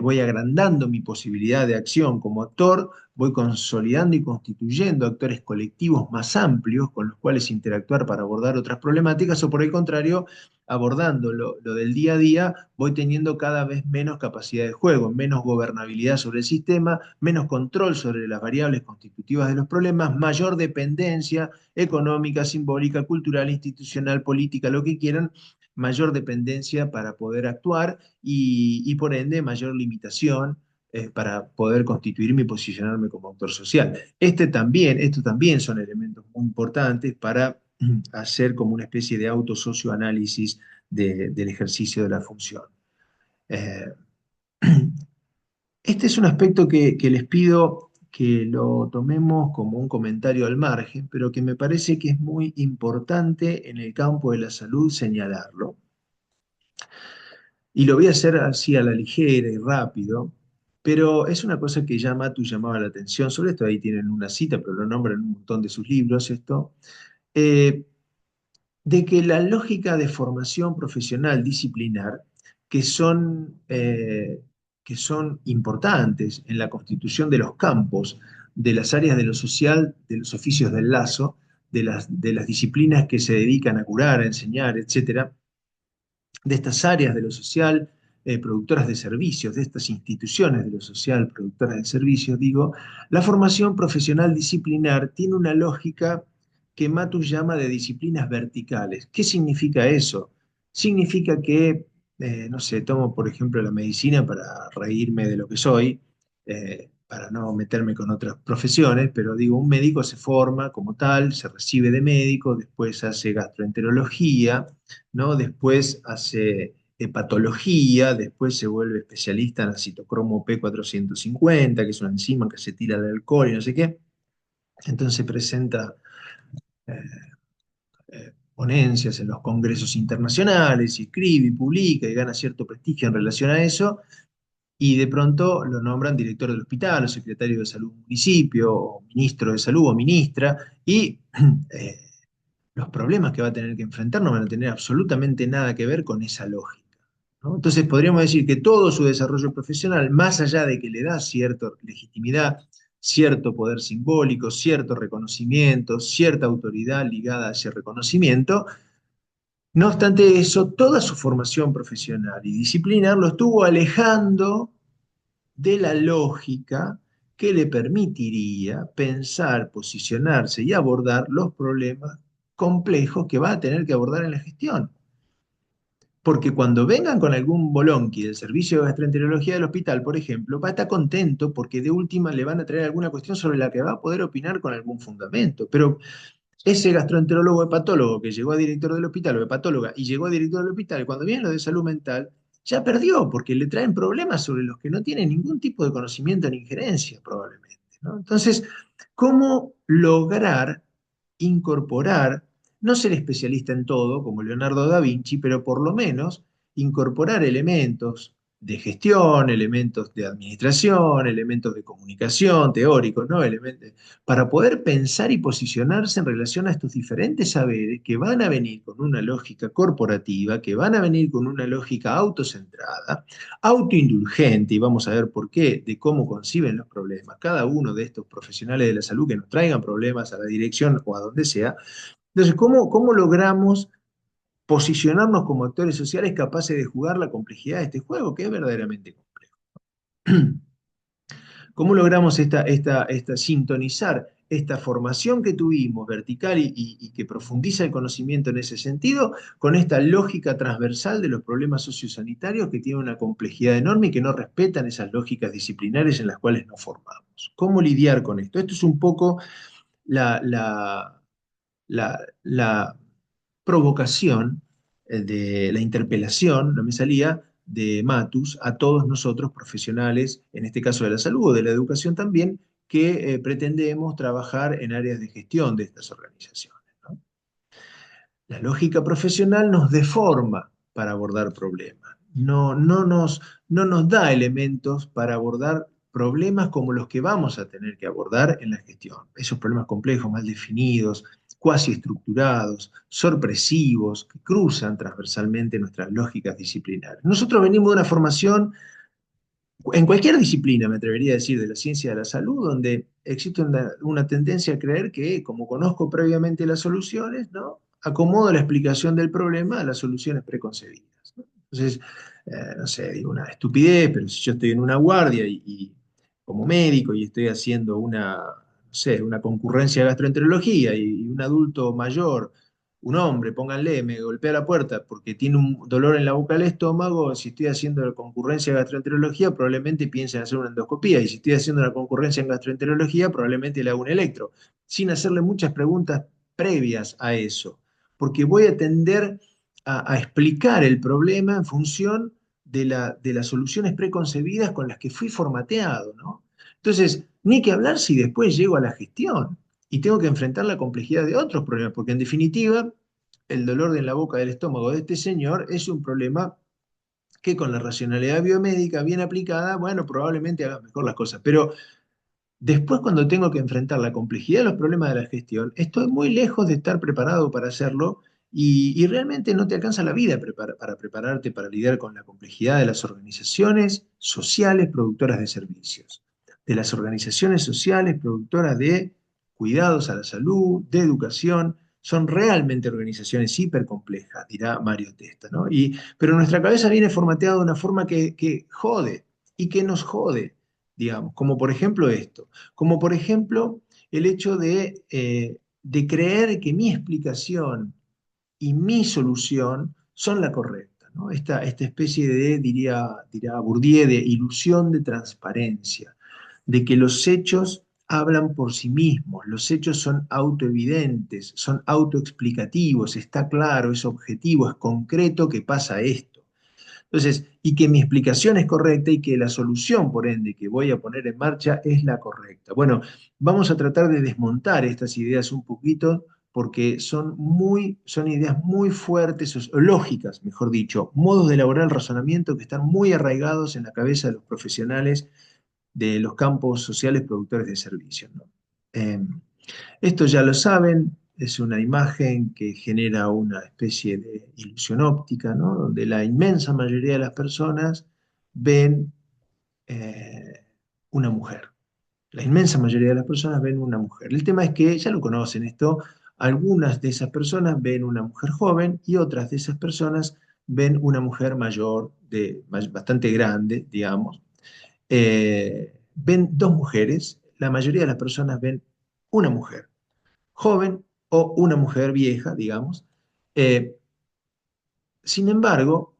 voy agrandando mi posibilidad de acción como actor, voy consolidando y constituyendo actores colectivos más amplios con los cuales interactuar para abordar otras problemáticas, o por el contrario, abordando lo del día a día, voy teniendo cada vez menos capacidad de juego, menos gobernabilidad sobre el sistema, menos control sobre las variables constitutivas de los problemas, mayor dependencia económica, simbólica, cultural, institucional, política, lo que quieran, mayor dependencia para poder actuar y por ende mayor limitación para poder constituirme y posicionarme como actor social. Estos también son elementos muy importantes para hacer como una especie de autosocioanálisis del ejercicio de la función. Eh, este es un aspecto que les pido que lo tomemos como un comentario al margen, pero que me parece que es muy importante en el campo de la salud señalarlo. Y lo voy a hacer así a la ligera y rápido, pero es una cosa que ya Matu llamaba la atención. Sobre esto ahí tienen una cita, pero lo nombran en un montón de sus libros, esto. eh, de que la lógica de formación profesional disciplinar, que son, eh, que son importantes en la constitución de los campos, de las áreas de lo social, de los oficios del lazo, de las disciplinas que se dedican a curar, a enseñar, etcétera, de estas áreas de lo social, productoras de servicios, de estas instituciones de lo social, productoras de servicios, digo, la formación profesional disciplinar tiene una lógica que Matus llama de disciplinas verticales. ¿Qué significa eso? Significa que, no sé, tomo por ejemplo la medicina para reírme de lo que soy, para no meterme con otras profesiones, pero digo, un médico se forma como tal, se recibe de médico, después hace gastroenterología, ¿no? Después hace hepatología, después se vuelve especialista en la citocromo P450, que es una enzima que se tira del alcohol y no sé qué. Entonces presenta eh, ponencias en los congresos internacionales, y escribe y publica y gana cierto prestigio en relación a eso, y de pronto lo nombran director del hospital, o secretario de salud de un municipio, o ministro de salud o ministra, y eh, los problemas que va a tener que enfrentar no van a tener absolutamente nada que ver con esa lógica, ¿no? Entonces podríamos decir que todo su desarrollo profesional, más allá de que le da cierta legitimidad, cierto poder simbólico, cierto reconocimiento, cierta autoridad ligada a ese reconocimiento, no obstante eso, toda su formación profesional y disciplinar lo estuvo alejando de la lógica que le permitiría pensar, posicionarse y abordar los problemas complejos que va a tener que abordar en la gestión. Porque cuando vengan con algún bolonqui del servicio de gastroenterología del hospital, por ejemplo, va a estar contento porque de última le van a traer alguna cuestión sobre la que va a poder opinar con algún fundamento. Pero ese gastroenterólogo hepatólogo que llegó a director del hospital o hepatóloga y llegó a director del hospital, cuando viene lo de salud mental, ya perdió porque le traen problemas sobre los que no tiene ningún tipo de conocimiento ni injerencia probablemente, ¿no? Entonces, ¿cómo lograr incorporar, no ser especialista en todo como Leonardo da Vinci, pero por lo menos incorporar elementos de gestión, elementos de administración, elementos de comunicación teóricos, ¿no? Para poder pensar y posicionarse en relación a estos diferentes saberes que van a venir con una lógica corporativa, que van a venir con una lógica autocentrada, autoindulgente, y vamos a ver por qué, de cómo conciben los problemas cada uno de estos profesionales de la salud que nos traigan problemas a la dirección o a donde sea, Entonces, ¿cómo logramos posicionarnos como actores sociales capaces de jugar la complejidad de este juego, que es verdaderamente complejo? ¿Cómo logramos sintonizar esta formación que tuvimos vertical y que profundiza el conocimiento en ese sentido con esta lógica transversal de los problemas sociosanitarios que tienen una complejidad enorme y que no respetan esas lógicas disciplinares en las cuales nos formamos? ¿Cómo lidiar con esto? Esto es un poco la, la, la provocación de la interpelación, no me salía, de Matus a todos nosotros profesionales, en este caso de la salud o de la educación también, que pretendemos trabajar en áreas de gestión de estas organizaciones, ¿no? La lógica profesional nos deforma para abordar problemas, no nos da elementos para abordar problemas como los que vamos a tener que abordar en la gestión. Esos problemas complejos, mal definidos, cuasi estructurados, sorpresivos, que cruzan transversalmente nuestras lógicas disciplinares. Nosotros venimos de una formación en cualquier disciplina, me atrevería a decir, de la ciencia de la salud, donde existe una tendencia a creer que, como conozco previamente las soluciones, ¿no? Acomodo la explicación del problema a las soluciones preconcebidas, ¿no? Entonces, no sé, digo una estupidez, pero si yo estoy en una guardia y como médico y estoy haciendo no sé, una concurrencia de gastroenterología y un adulto mayor, un hombre, pónganle, me golpea la puerta porque tiene un dolor en la boca del estómago, si estoy haciendo la concurrencia de gastroenterología, probablemente piense en hacer una endoscopía, y si estoy haciendo la concurrencia en gastroenterología, probablemente le hago un electro, sin hacerle muchas preguntas previas a eso, porque voy a tender a explicar el problema en función de las soluciones preconcebidas con las que fui formateado, ¿no? Entonces, ni que hablar si después llego a la gestión y tengo que enfrentar la complejidad de otros problemas, porque en definitiva, el dolor en la boca del estómago de este señor es un problema que con la racionalidad biomédica bien aplicada, bueno, probablemente haga mejor las cosas. Pero después cuando tengo que enfrentar la complejidad de los problemas de la gestión, estoy muy lejos de estar preparado para hacerlo y realmente no te alcanza la vida para prepararte para lidiar con la complejidad de las organizaciones sociales productoras de servicios, de las organizaciones sociales productoras de cuidados a la salud, de educación. Son realmente organizaciones hipercomplejas, dirá Mario Testa, ¿no? Pero nuestra cabeza viene formateada de una forma que jode y que nos jode, digamos, como por ejemplo esto. Como por ejemplo el hecho de creer que mi explicación y mi solución son la correcta, ¿no? Esta especie de, dirá Bourdieu, de ilusión de transparencia, de que los hechos hablan por sí mismos, los hechos son autoevidentes, son autoexplicativos, está claro, es objetivo, es concreto que pasa esto. Entonces, y que mi explicación es correcta y que la solución, por ende, que voy a poner en marcha es la correcta. Bueno, vamos a tratar de desmontar estas ideas un poquito porque son ideas muy fuertes, o lógicas, mejor dicho, modos de elaborar el razonamiento que están muy arraigados en la cabeza de los profesionales de los campos sociales productores de servicios, ¿no? Eh, Esto ya lo saben, es una imagen que genera una especie de ilusión óptica, ¿no? Donde la inmensa mayoría de las personas ven eh, una mujer. La inmensa mayoría de las personas ven una mujer. El tema es que, ya lo conocen esto, algunas de esas personas ven una mujer joven y otras de esas personas ven una mujer mayor, bastante grande, digamos. Ven dos mujeres, la mayoría de las personas ven una mujer joven o una mujer vieja, digamos. Eh, Sin embargo,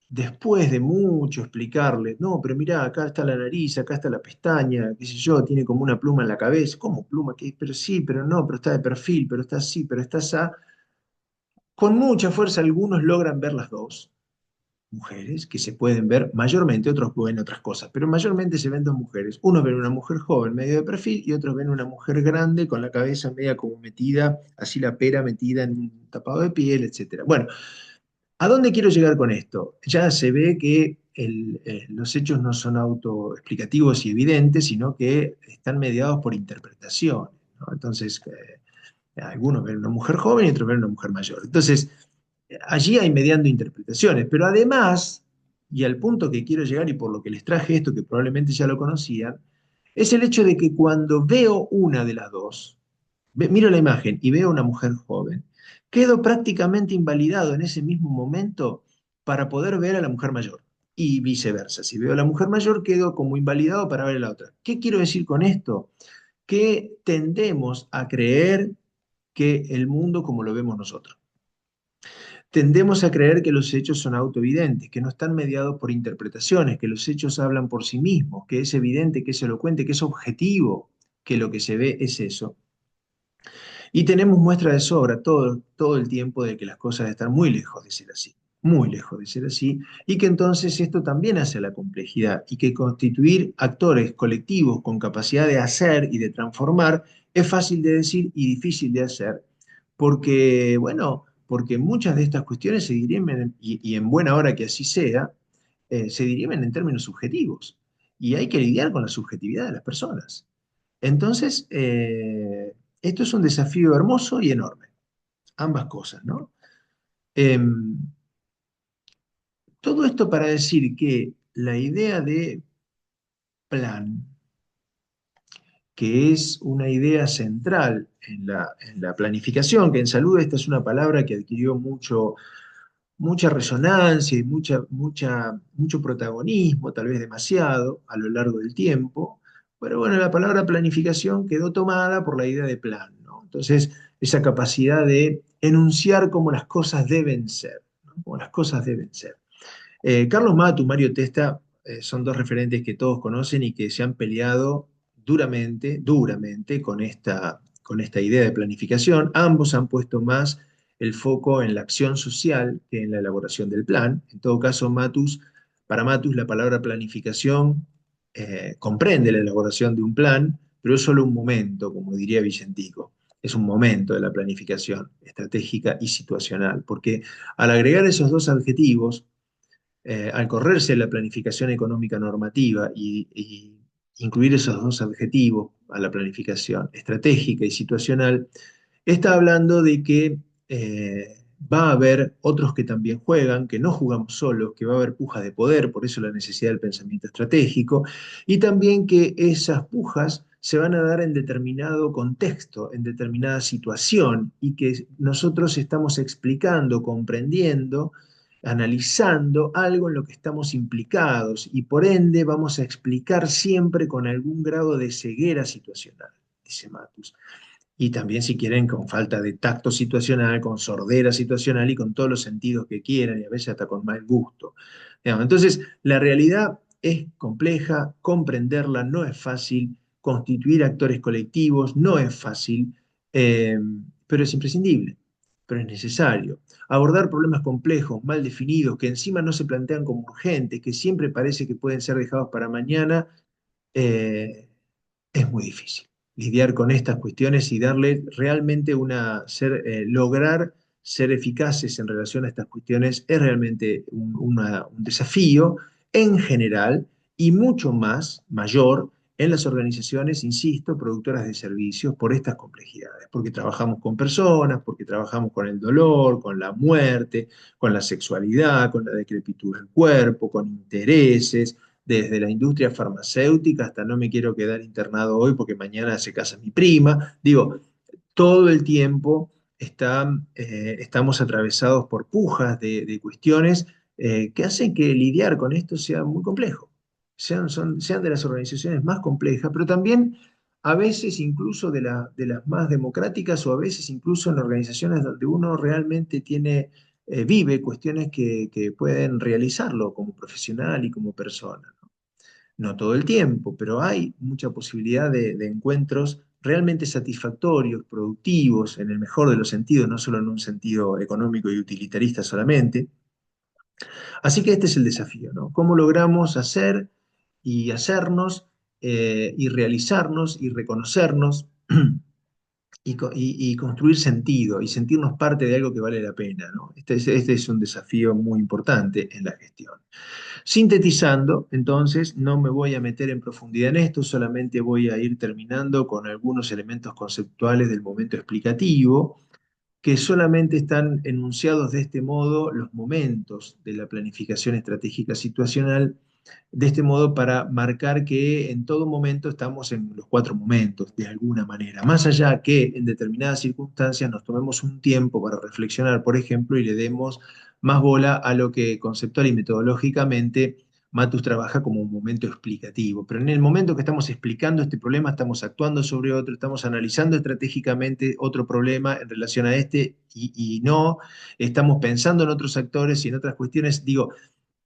después de mucho explicarle, no, pero mirá, acá está la nariz, acá está la pestaña, qué sé yo, tiene como una pluma en la cabeza. ¿Cómo pluma? ¿Qué? Pero sí, pero no, pero está de perfil, pero está así, pero está así. Con mucha fuerza algunos logran ver las dos mujeres, que se pueden ver mayormente, otros ven otras cosas, pero mayormente se ven dos mujeres. Unos ven una mujer joven, medio de perfil, y otros ven una mujer grande con la cabeza media como metida, así la pera metida en un tapado de piel, etcétera. Bueno, ¿a dónde quiero llegar con esto? Ya se ve que los hechos no son autoexplicativos y evidentes, sino que están mediados por interpretaciones, ¿no? Entonces, algunos ven una mujer joven y otros ven una mujer mayor. Entonces, allí hay mediando interpretaciones, pero además, y al punto que quiero llegar y por lo que les traje esto, que probablemente ya lo conocían, es el hecho de que cuando veo una de las dos, Miro la imagen y veo a una mujer joven, quedo prácticamente invalidado en ese mismo momento para poder ver a la mujer mayor. Y viceversa, si veo a la mujer mayor, quedo como invalidado para ver a la otra. ¿Qué quiero decir con esto? Que tendemos a creer que el mundo como lo vemos nosotros. Tendemos a creer que los hechos son autoevidentes, que no están mediados por interpretaciones, que los hechos hablan por sí mismos, que es evidente, que es elocuente, que es objetivo, que lo que se ve es eso. Y tenemos muestra de sobra todo el tiempo de que las cosas están muy lejos de ser así, muy lejos de ser así, y que entonces esto también hace la complejidad, y que constituir actores colectivos con capacidad de hacer y de transformar es fácil de decir y difícil de hacer, porque, bueno, porque muchas de estas cuestiones se dirimen, y en buena hora que así sea, se dirimen en términos subjetivos, y hay que lidiar con la subjetividad de las personas. Entonces, esto es un desafío hermoso y enorme, ambas cosas, ¿no? Em, Todo esto para decir que la idea de plan, que es una idea central en la planificación, que en salud esta es una palabra que adquirió mucha resonancia y mucho protagonismo, tal vez demasiado, a lo largo del tiempo. Pero bueno, la palabra planificación quedó tomada por la idea de plan, ¿no? Entonces, esa capacidad de enunciar cómo las cosas deben ser, ¿no? Cómo las cosas deben ser. Carlos Matu, Mario Testa, son dos referentes que todos conocen y que se han peleado duramente con esta idea de planificación. Ambos han puesto más el foco en la acción social que en la elaboración del plan. En todo caso, para Matus, la palabra planificación comprende la elaboración de un plan, pero es solo un momento, como diría Vicentico. Es un momento de la planificación estratégica y situacional, porque al agregar esos dos adjetivos, al correrse la planificación económica normativa y incluir esos dos adjetivos a la planificación estratégica y situacional, está hablando de que va a haber otros que también juegan, que no jugamos solos, que va a haber pujas de poder, por eso la necesidad del pensamiento estratégico, y también que esas pujas se van a dar en determinado contexto, en determinada situación, y que nosotros estamos explicando, comprendiendo, analizando algo en lo que estamos implicados, y por ende vamos a explicar siempre con algún grado de ceguera situacional, dice Matus. Y también, si quieren, con falta de tacto situacional, con sordera situacional y con todos los sentidos que quieran, y a veces hasta con mal gusto. Digamos, entonces, la realidad es compleja, comprenderla no es fácil, constituir actores colectivos no es fácil, eh, pero es imprescindible, pero es necesario. Abordar problemas complejos, mal definidos, que encima no se plantean como urgentes, que siempre parece que pueden ser dejados para mañana, eh, es muy difícil lidiar con estas cuestiones y darle realmente lograr ser eficaces en relación a estas cuestiones es realmente un desafío en general y mucho más mayor en las organizaciones, insisto, productoras de servicios por estas complejidades, porque trabajamos con personas, porque trabajamos con el dolor, con la muerte, con la sexualidad, con la decrepitud del cuerpo, con intereses, desde la industria farmacéutica hasta no me quiero quedar internado hoy porque mañana se casa mi prima. Digo, todo el tiempo estamos atravesados por pujas de cuestiones que hacen que lidiar con esto sea muy complejo. Sean de las organizaciones más complejas, pero también a veces incluso de las más democráticas o a veces incluso en organizaciones donde uno realmente vive cuestiones que pueden realizarlo como profesional y como persona. No todo el tiempo, pero hay mucha posibilidad de encuentros realmente satisfactorios, productivos, en el mejor de los sentidos, no solo en un sentido económico y utilitarista solamente. Así que este es el desafío, ¿no? ¿Cómo logramos hacer y hacernos y realizarnos y reconocernos y construir sentido y sentirnos parte de algo que vale la pena, ¿no? Este es un desafío muy importante en la gestión. Sintetizando, entonces, no me voy a meter en profundidad en esto, solamente voy a ir terminando con algunos elementos conceptuales del momento explicativo, que solamente están enunciados de este modo los momentos de la planificación estratégica situacional de este modo para marcar que en todo momento estamos en los cuatro momentos, de alguna manera. Más allá que en determinadas circunstancias nos tomemos un tiempo para reflexionar, por ejemplo, y le demos más bola a lo que conceptual y metodológicamente Matus trabaja como un momento explicativo. Pero en el momento que estamos explicando este problema, estamos actuando sobre otro, estamos analizando estratégicamente otro problema en relación a este y no, estamos pensando en otros actores y en otras cuestiones. Digo,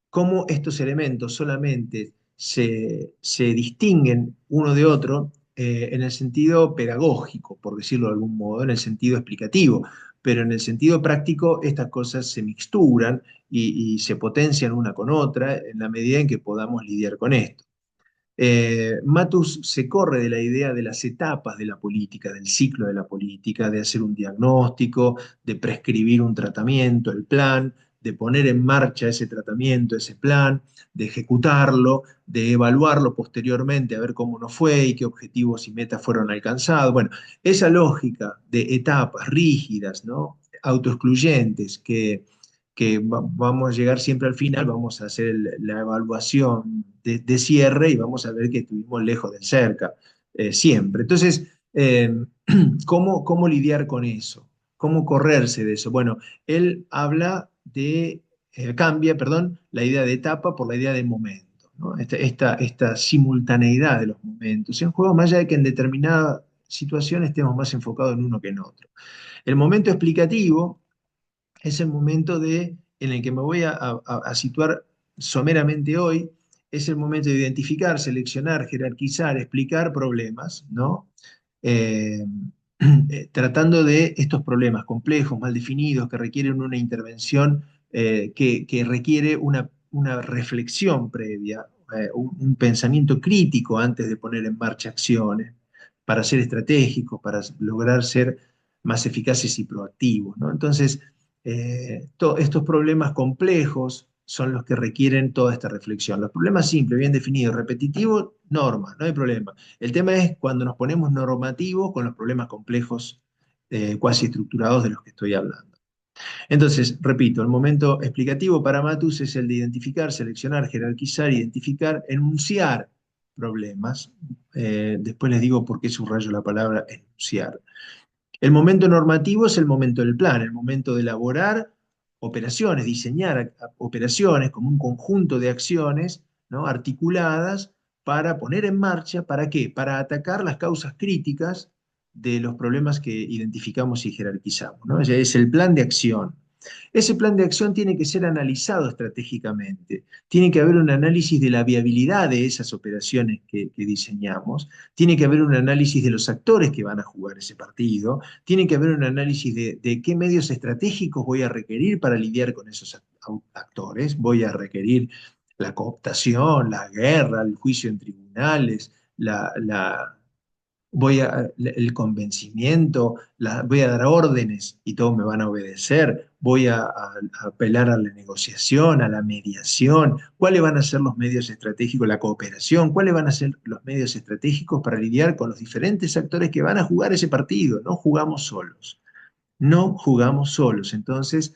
cómo estos elementos solamente se distinguen uno de otro en el sentido pedagógico, por decirlo de algún modo, en el sentido explicativo, pero en el sentido práctico estas cosas se mixturan y se potencian una con otra en la medida en que podamos lidiar con esto. Matus se corre de la idea de las etapas de la política, del ciclo de la política, de hacer un diagnóstico, de prescribir un tratamiento, el plan, de poner en marcha ese tratamiento, ese plan, de ejecutarlo, de evaluarlo posteriormente, a ver cómo nos fue y qué objetivos y metas fueron alcanzados. Bueno, esa lógica de etapas rígidas, ¿no? Autoexcluyentes, que vamos a llegar siempre al final, vamos a hacer la evaluación de cierre y vamos a ver que estuvimos lejos de cerca, siempre. Entonces, ¿cómo lidiar con eso? ¿Cómo correrse de eso? Bueno, él habla cambia, perdón, la idea de etapa por la idea de momento, ¿no? Esta simultaneidad de los momentos. En juego, más allá de que en determinada situación estemos más enfocados en uno que en otro. El momento explicativo es el momento en el que me voy a situar someramente hoy, es el momento de identificar, seleccionar, jerarquizar, explicar problemas, ¿no? Eh, Tratando de estos problemas complejos, mal definidos, que requieren una intervención, que requiere una reflexión previa, un pensamiento crítico antes de poner en marcha acciones, para ser estratégicos, para lograr ser más eficaces y proactivos, ¿no? Entonces, estos problemas complejos son los que requieren toda esta reflexión. Los problemas simples, bien definidos, repetitivos, norma, no hay problema. El tema es cuando nos ponemos normativos con los problemas complejos, cuasi estructurados de los que estoy hablando. Entonces, repito, el momento explicativo para Matus es el de identificar, seleccionar, jerarquizar, identificar, enunciar problemas. Después les digo por qué subrayo la palabra enunciar. El momento normativo es el momento del plan, el momento de elaborar operaciones, diseñar operaciones como un conjunto de acciones, ¿no? Articuladas para poner en marcha, ¿para qué? Para atacar las causas críticas de los problemas que identificamos y jerarquizamos, ¿no? O sea, es el plan de acción. Ese plan de acción tiene que ser analizado estratégicamente, tiene que haber un análisis de la viabilidad de esas operaciones que diseñamos, tiene que haber un análisis de los actores que van a jugar ese partido, tiene que haber un análisis de qué medios estratégicos voy a requerir para lidiar con esos actores. Voy a requerir la cooptación, la guerra, el juicio en tribunales, el convencimiento, voy a dar órdenes y todos me van a obedecer, voy a apelar a la negociación, a la mediación, cuáles van a ser los medios estratégicos, la cooperación, cuáles van a ser los medios estratégicos para lidiar con los diferentes actores que van a jugar ese partido. No jugamos solos, no jugamos solos. Entonces,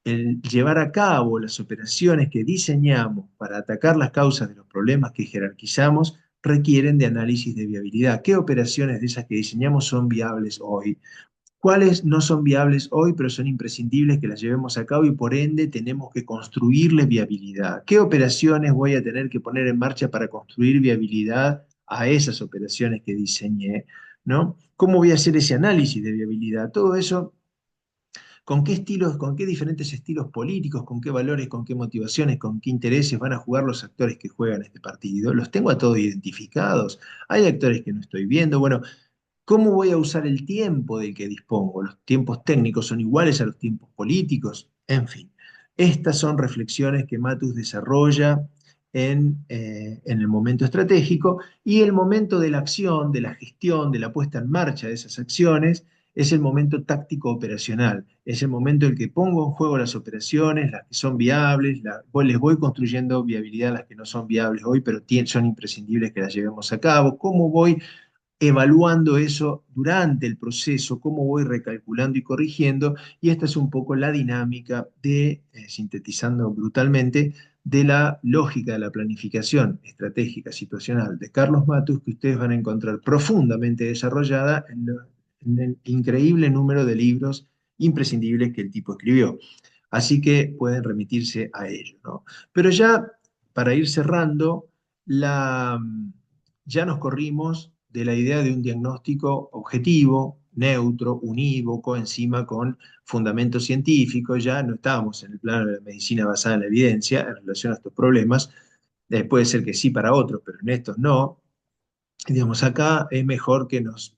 el llevar a cabo las operaciones que diseñamos para atacar las causas de los problemas que jerarquizamos requieren de análisis de viabilidad. ¿Qué operaciones de esas que diseñamos son viables hoy? ¿Cuáles no son viables hoy, pero son imprescindibles que las llevemos a cabo y por ende tenemos que construirle viabilidad? ¿Qué operaciones voy a tener que poner en marcha para construir viabilidad a esas operaciones que diseñé? ¿No? ¿Cómo voy a hacer ese análisis de viabilidad? Todo eso, con qué estilos, con qué diferentes estilos políticos, con qué valores, con qué motivaciones, con qué intereses van a jugar los actores que juegan este partido. Los tengo a todos identificados. Hay actores que no estoy viendo. Bueno, ¿cómo voy a usar el tiempo del que dispongo? ¿Los tiempos técnicos son iguales a los tiempos políticos? En fin, estas son reflexiones que Matus desarrolla en el momento estratégico, y el momento de la acción, de la gestión, de la puesta en marcha de esas acciones es el momento táctico operacional. Es el momento en el que pongo en juego las operaciones, las que son viables, les voy construyendo viabilidad a las que no son viables hoy, pero son imprescindibles que las llevemos a cabo. ¿Cómo voy evaluando eso durante el proceso, cómo voy recalculando y corrigiendo, y esta es un poco la dinámica de, sintetizando brutalmente, de la lógica de la planificación estratégica situacional de Carlos Matus, que ustedes van a encontrar profundamente desarrollada en el increíble número de libros imprescindibles que el tipo escribió. Así que pueden remitirse a ello, ¿no? Pero ya para ir cerrando, la, ya nos corrimos de la idea de un diagnóstico objetivo, neutro, unívoco, encima con fundamentos científicos, ya no estábamos en el plano de la medicina basada en la evidencia en relación a estos problemas. Puede ser que sí para otros, pero en estos no. Digamos, acá es mejor que nos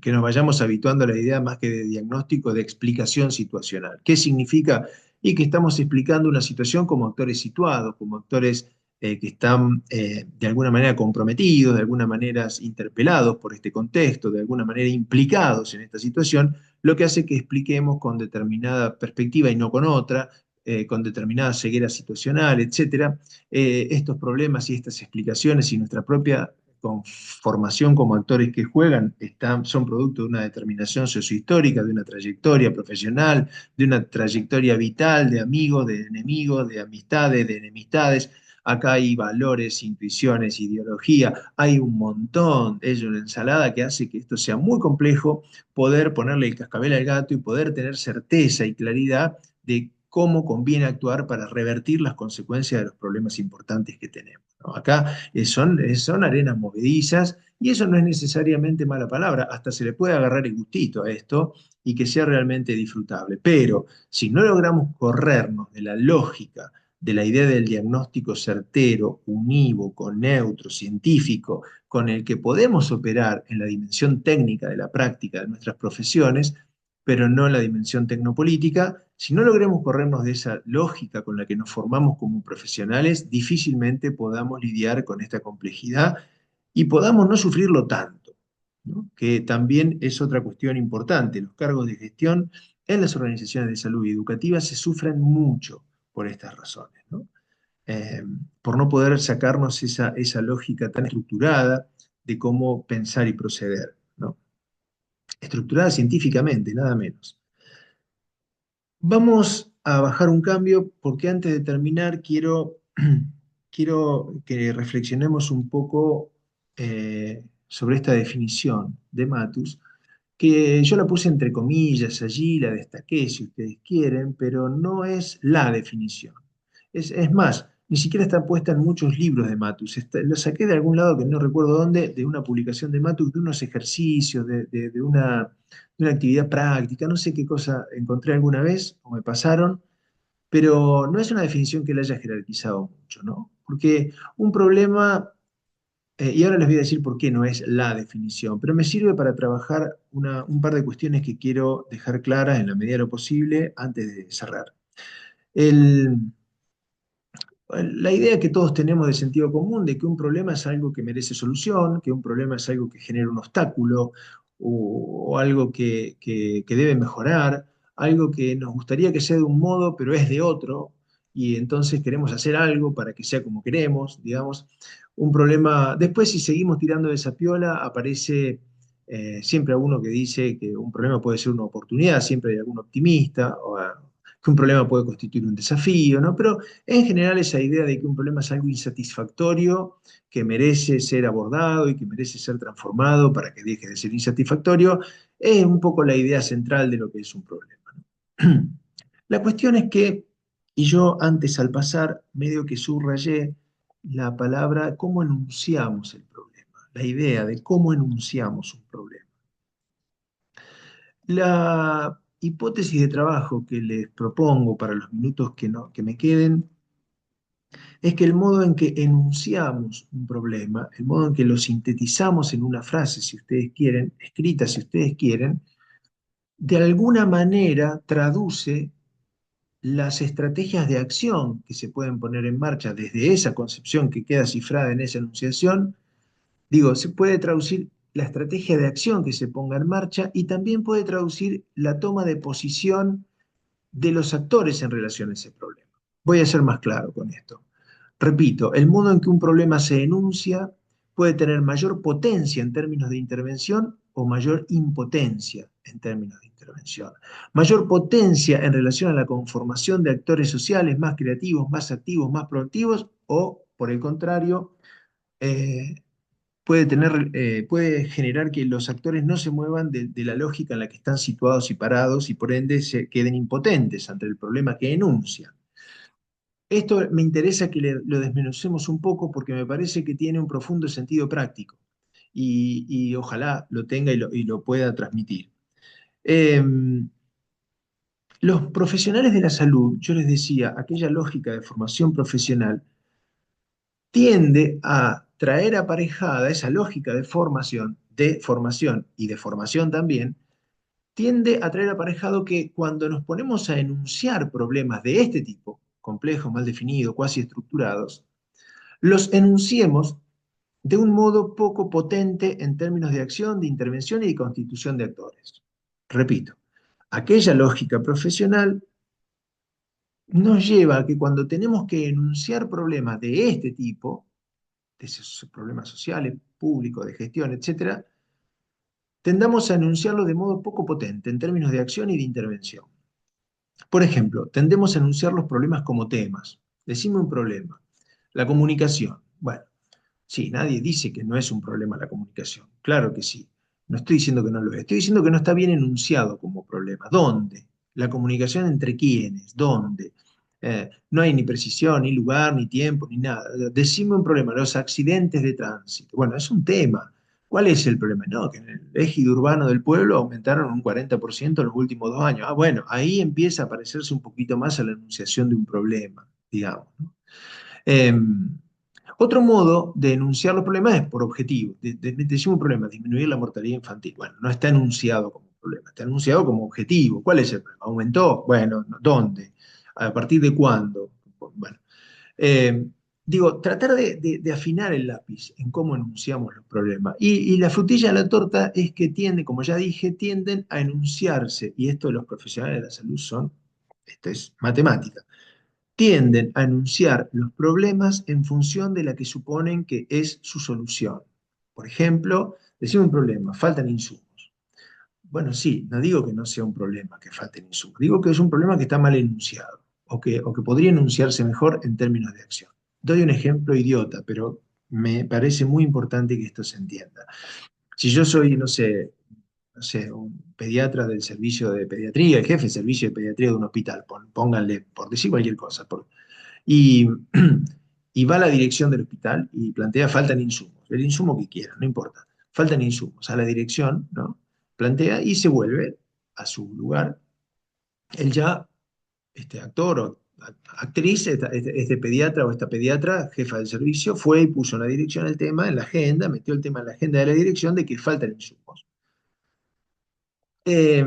vayamos habituando a la idea más que de diagnóstico, de explicación situacional. ¿Qué significa? Y que estamos explicando una situación como actores situados, como actores que están de alguna manera comprometidos, de alguna manera interpelados por este contexto, de alguna manera implicados en esta situación, lo que hace que expliquemos con determinada perspectiva y no con otra, con determinada ceguera situacional, etcétera, estos problemas y estas explicaciones y nuestra propia con formación como actores que juegan son producto de una determinación sociohistórica, de una trayectoria profesional, de una trayectoria vital, de amigos, de enemigos, de amistades, de enemistades. Acá hay valores, intuiciones, ideología, hay un montón, es una ensalada que hace que esto sea muy complejo, poder ponerle el cascabel al gato y poder tener certeza y claridad de cómo conviene actuar para revertir las consecuencias de los problemas importantes que tenemos, ¿no? Acá son arenas movedizas y eso no es necesariamente mala palabra, hasta se le puede agarrar el gustito a esto y que sea realmente disfrutable. Pero si no logramos corrernos de la lógica, de la idea del diagnóstico certero, unívoco, neutro, científico, con el que podemos operar en la dimensión técnica de la práctica de nuestras profesiones, pero no en la dimensión tecnopolítica, si no logremos corrernos de esa lógica con la que nos formamos como profesionales, difícilmente podamos lidiar con esta complejidad y podamos no sufrirlo tanto, ¿no? Que también es otra cuestión importante. Los cargos de gestión en las organizaciones de salud y educativas se sufren mucho por estas razones, ¿no? Eh, por no poder sacarnos esa lógica tan estructurada de cómo pensar y proceder, ¿no? Estructurada científicamente, nada menos. Vamos a bajar un cambio porque antes de terminar quiero que reflexionemos un poco sobre esta definición de Matus, que yo la puse entre comillas allí, la destaqué si ustedes quieren, pero no es la definición. Es más, ni siquiera está puesta en muchos libros de Matus. Lo saqué de algún lado que no recuerdo dónde, de una publicación de Matus, de unos ejercicios, de una actividad práctica, no sé qué cosa encontré alguna vez o me pasaron, pero no es una definición que la haya jerarquizado mucho, ¿no? Porque un problema, y ahora les voy a decir por qué no es la definición, pero me sirve para trabajar un par de cuestiones que quiero dejar claras en la medida de lo posible antes de cerrar. El, la idea que todos tenemos de sentido común de que un problema es algo que merece solución, que un problema es algo que genera un obstáculo o algo que debe mejorar, algo que nos gustaría que sea de un modo pero es de otro y entonces queremos hacer algo para que sea como queremos, digamos. Un problema, después si seguimos tirando de esa piola aparece siempre alguno que dice que un problema puede ser una oportunidad, siempre hay algún optimista o que un problema puede constituir un desafío, ¿no? Pero en general, esa idea de que un problema es algo insatisfactorio, que merece ser abordado y que merece ser transformado para que deje de ser insatisfactorio, es un poco la idea central de lo que es un problema, ¿no? La cuestión es que, y yo antes al pasar, medio que subrayé la palabra cómo enunciamos el problema, la idea de cómo enunciamos un problema. La hipótesis de trabajo que les propongo para los minutos que me queden es que el modo en que enunciamos un problema, el modo en que lo sintetizamos en una frase, si ustedes quieren, escrita si ustedes quieren, de alguna manera traduce las estrategias de acción que se pueden poner en marcha desde esa concepción que queda cifrada en esa enunciación. Digo, se puede traducir la estrategia de acción que se ponga en marcha y también puede traducir la toma de posición de los actores en relación a ese problema. Voy a ser más claro con esto. Repito, el modo en que un problema se enuncia puede tener mayor potencia en términos de intervención o mayor impotencia en términos de intervención. Mayor potencia en relación a la conformación de actores sociales más creativos, más activos, más productivos, o por el contrario, eh, puede generar que los actores no se muevan de la lógica en la que están situados y parados y por ende se queden impotentes ante el problema que enuncian. Esto me interesa que lo desmenucemos un poco porque me parece que tiene un profundo sentido práctico y ojalá lo tenga y lo pueda transmitir. Eh, los profesionales de la salud, yo les decía, aquella lógica de formación profesional tiende a traer aparejada esa lógica de formación y de formación también, tiende a traer aparejado que cuando nos ponemos a enunciar problemas de este tipo, complejos, mal definidos, cuasi estructurados, los enunciemos de un modo poco potente en términos de acción, de intervención y de constitución de actores. Repito, aquella lógica profesional nos lleva a que cuando tenemos que enunciar problemas de este tipo, de esos problemas sociales, públicos, de gestión, etcétera, tendamos a enunciarlo de modo poco potente en términos de acción y de intervención. Por ejemplo, tendemos a enunciar los problemas como temas. Decime un problema. La comunicación. Bueno, sí, nadie dice que no es un problema la comunicación. Claro que sí. No estoy diciendo que no lo es. Estoy diciendo que no está bien enunciado como problema. ¿Dónde? La comunicación entre quiénes. ¿Dónde? No hay ni precisión, ni lugar, ni tiempo, ni nada. Decime un problema. Los accidentes de tránsito. Bueno, es un tema. ¿Cuál es el problema? No, que en el ejido urbano del pueblo aumentaron un 40% en los últimos 2 años. Ah, bueno, ahí empieza a parecerse un poquito más a la enunciación de un problema, digamos, ¿no? Eh, Otro modo de enunciar los problemas es por objetivo. Decimos un problema, disminuir la mortalidad infantil. Bueno, no está enunciado como problema, está enunciado como objetivo. ¿Cuál es el problema? ¿Aumentó? Bueno, ¿dónde? ¿A partir de cuándo? Bueno, eh, digo, tratar de afinar el lápiz en cómo enunciamos los problemas. Y la frutilla de la torta es que tienden, como ya dije, tienden a enunciarse, y esto de los profesionales de la salud esto es matemática, tienden a enunciar los problemas en función de la que suponen que es su solución. Por ejemplo, decimos un problema, faltan insumos. Bueno, sí, no digo que no sea un problema que falten insumos, digo que es un problema que está mal enunciado o que podría enunciarse mejor en términos de acción. Doy un ejemplo idiota, pero me parece muy importante que esto se entienda. Si yo soy, no sé, un pediatra del servicio de pediatría, el jefe de servicio de pediatría de un hospital, pónganle, por decir cualquier cosa, y, y va a la dirección del hospital y plantea faltan insumos, el insumo que quiera, no importa, faltan insumos. A la dirección, ¿no? Plantea y se vuelve a su lugar. Él ya, este actor o actriz, este pediatra o esta pediatra, jefa del servicio, fue y puso en la dirección el tema, en la agenda, metió el tema en la agenda de la dirección de que faltan insumos. Eh,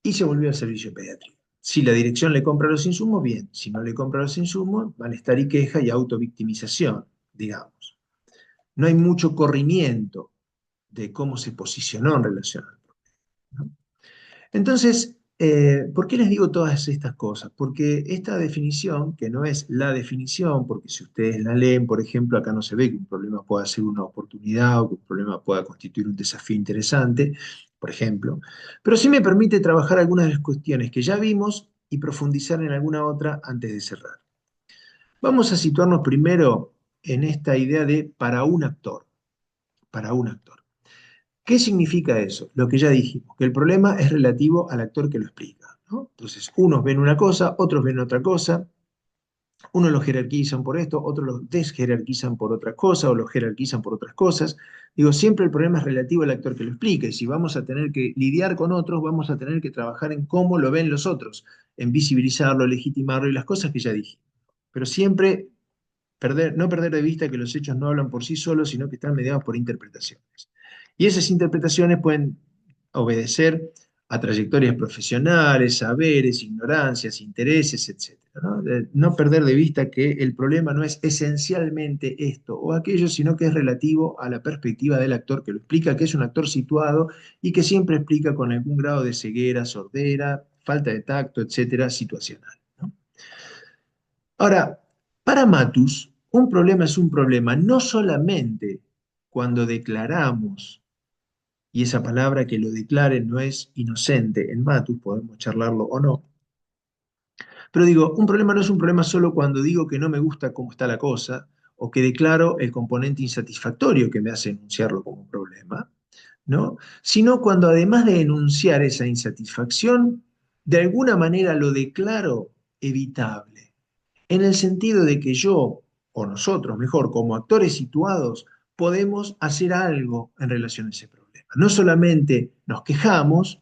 y se volvió al servicio de pediatría. Si la dirección le compra los insumos, bien. Si no le compra los insumos, malestar y queja y autovictimización, digamos. No hay mucho corrimiento de cómo se posicionó en relación al problema, ¿no? Entonces, ¿por qué les digo todas estas cosas? Porque esta definición, que no es la definición, porque si ustedes la leen, por ejemplo, acá no se ve que un problema pueda ser una oportunidad o que un problema pueda constituir un desafío interesante, por ejemplo, pero sí me permite trabajar algunas de las cuestiones que ya vimos y profundizar en alguna otra antes de cerrar. Vamos a situarnos primero en esta idea de para un actor, para un actor. ¿Qué significa eso? Lo que ya dijimos, que el problema es relativo al actor que lo explica, ¿no? Entonces, unos ven una cosa, otros ven otra cosa, unos lo jerarquizan por esto, otros lo desjerarquizan por otra cosa o lo jerarquizan por otras cosas. Digo, siempre el problema es relativo al actor que lo explica y si vamos a tener que lidiar con otros, vamos a tener que trabajar en cómo lo ven los otros, en visibilizarlo, legitimarlo y las cosas que ya dije. Pero siempre no perder de vista que los hechos no hablan por sí solos, sino que están mediados por interpretaciones. Y esas interpretaciones pueden obedecer a trayectorias profesionales, saberes, ignorancias, intereses, etcétera, ¿no? No perder de vista que el problema no es esencialmente esto o aquello, sino que es relativo a la perspectiva del actor que lo explica, que es un actor situado y que siempre explica con algún grado de ceguera, sordera, falta de tacto, etcétera, situacional, ¿no? Ahora, para Matus, un problema es un problema no solamente cuando declaramos, y esa palabra que lo declare no es inocente, en Matus podemos charlarlo o no, pero digo, un problema no es un problema solo cuando digo que no me gusta cómo está la cosa o que declaro el componente insatisfactorio que me hace enunciarlo como un problema, ¿no? Sino cuando además de enunciar esa insatisfacción, de alguna manera lo declaro evitable, en el sentido de que yo, o nosotros, mejor, como actores situados, podemos hacer algo en relación a ese problema. No solamente nos quejamos,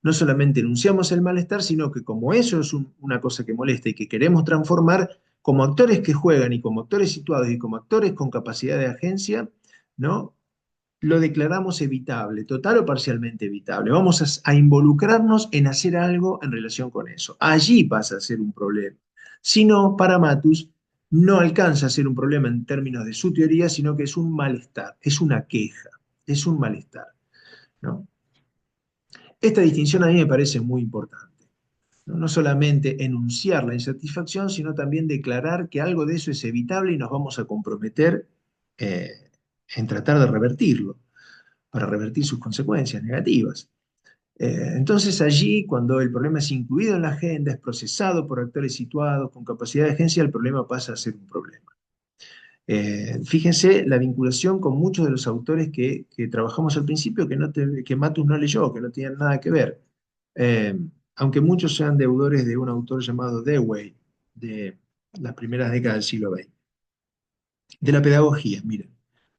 no solamente enunciamos el malestar, sino que como eso es una cosa que molesta y que queremos transformar, como actores que juegan y como actores situados y como actores con capacidad de agencia, ¿no? Lo declaramos evitable, total o parcialmente evitable. Vamos a involucrarnos en hacer algo en relación con eso. Allí pasa a ser un problema. Si no, para Matus, no alcanza a ser un problema en términos de su teoría, sino que es un malestar, es una queja, es un malestar, ¿no? Esta distinción a mí me parece muy importante. ¿No? No solamente enunciar la insatisfacción, sino también declarar que algo de eso es evitable y nos vamos a comprometer en tratar de revertirlo, para revertir sus consecuencias negativas. Entonces allí, cuando el problema es incluido en la agenda, es procesado por actores situados con capacidad de agencia, el problema pasa a ser un problema. Fíjense la vinculación con muchos de los autores que trabajamos al principio, que Matus no leyó, que no tienen nada que ver. Eh, Aunque muchos sean deudores de un autor llamado Dewey, de las primeras décadas del siglo XX, de la pedagogía, miren,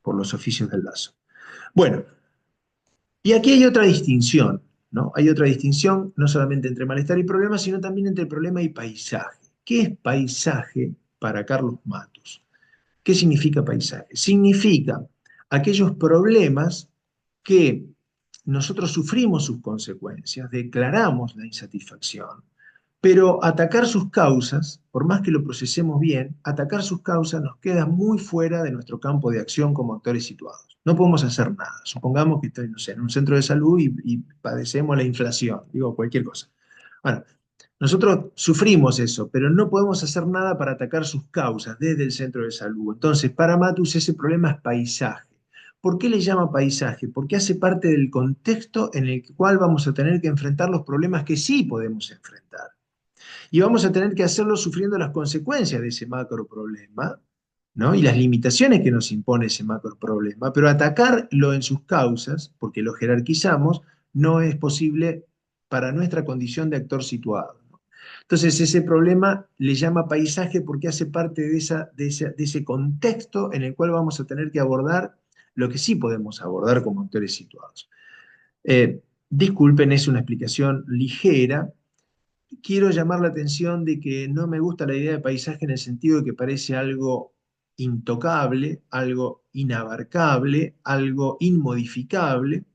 por los oficios del lazo. Bueno, y aquí hay otra distinción, ¿no? Hay otra distinción no solamente entre malestar y problema, sino también entre problema y paisaje. ¿Qué es paisaje para Carlos Matus? ¿Qué significa paisaje? Significa aquellos problemas que nosotros sufrimos sus consecuencias, declaramos la insatisfacción, pero atacar sus causas, por más que lo procesemos bien, atacar sus causas nos queda muy fuera de nuestro campo de acción como actores situados. No podemos hacer nada. Supongamos que estoy, no sé, en un centro de salud y padecemos la inflación, digo cualquier cosa. Bueno, nosotros sufrimos eso, pero no podemos hacer nada para atacar sus causas desde el centro de salud. Entonces, para Matus ese problema es paisaje. ¿Por qué le llama paisaje? Porque hace parte del contexto en el cual vamos a tener que enfrentar los problemas que sí podemos enfrentar. Y vamos a tener que hacerlo sufriendo las consecuencias de ese macro problema, ¿no? Y las limitaciones que nos impone ese macro problema, pero atacarlo en sus causas, porque lo jerarquizamos, no es posible para nuestra condición de actor situado, ¿no? Entonces, ese problema le llama paisaje porque hace parte de ese contexto en el cual vamos a tener que abordar lo que sí podemos abordar como actores situados. Disculpen, es una explicación ligera. Quiero llamar la atención de que no me gusta la idea de paisaje en el sentido de que parece algo intocable, algo inabarcable, algo inmodificable.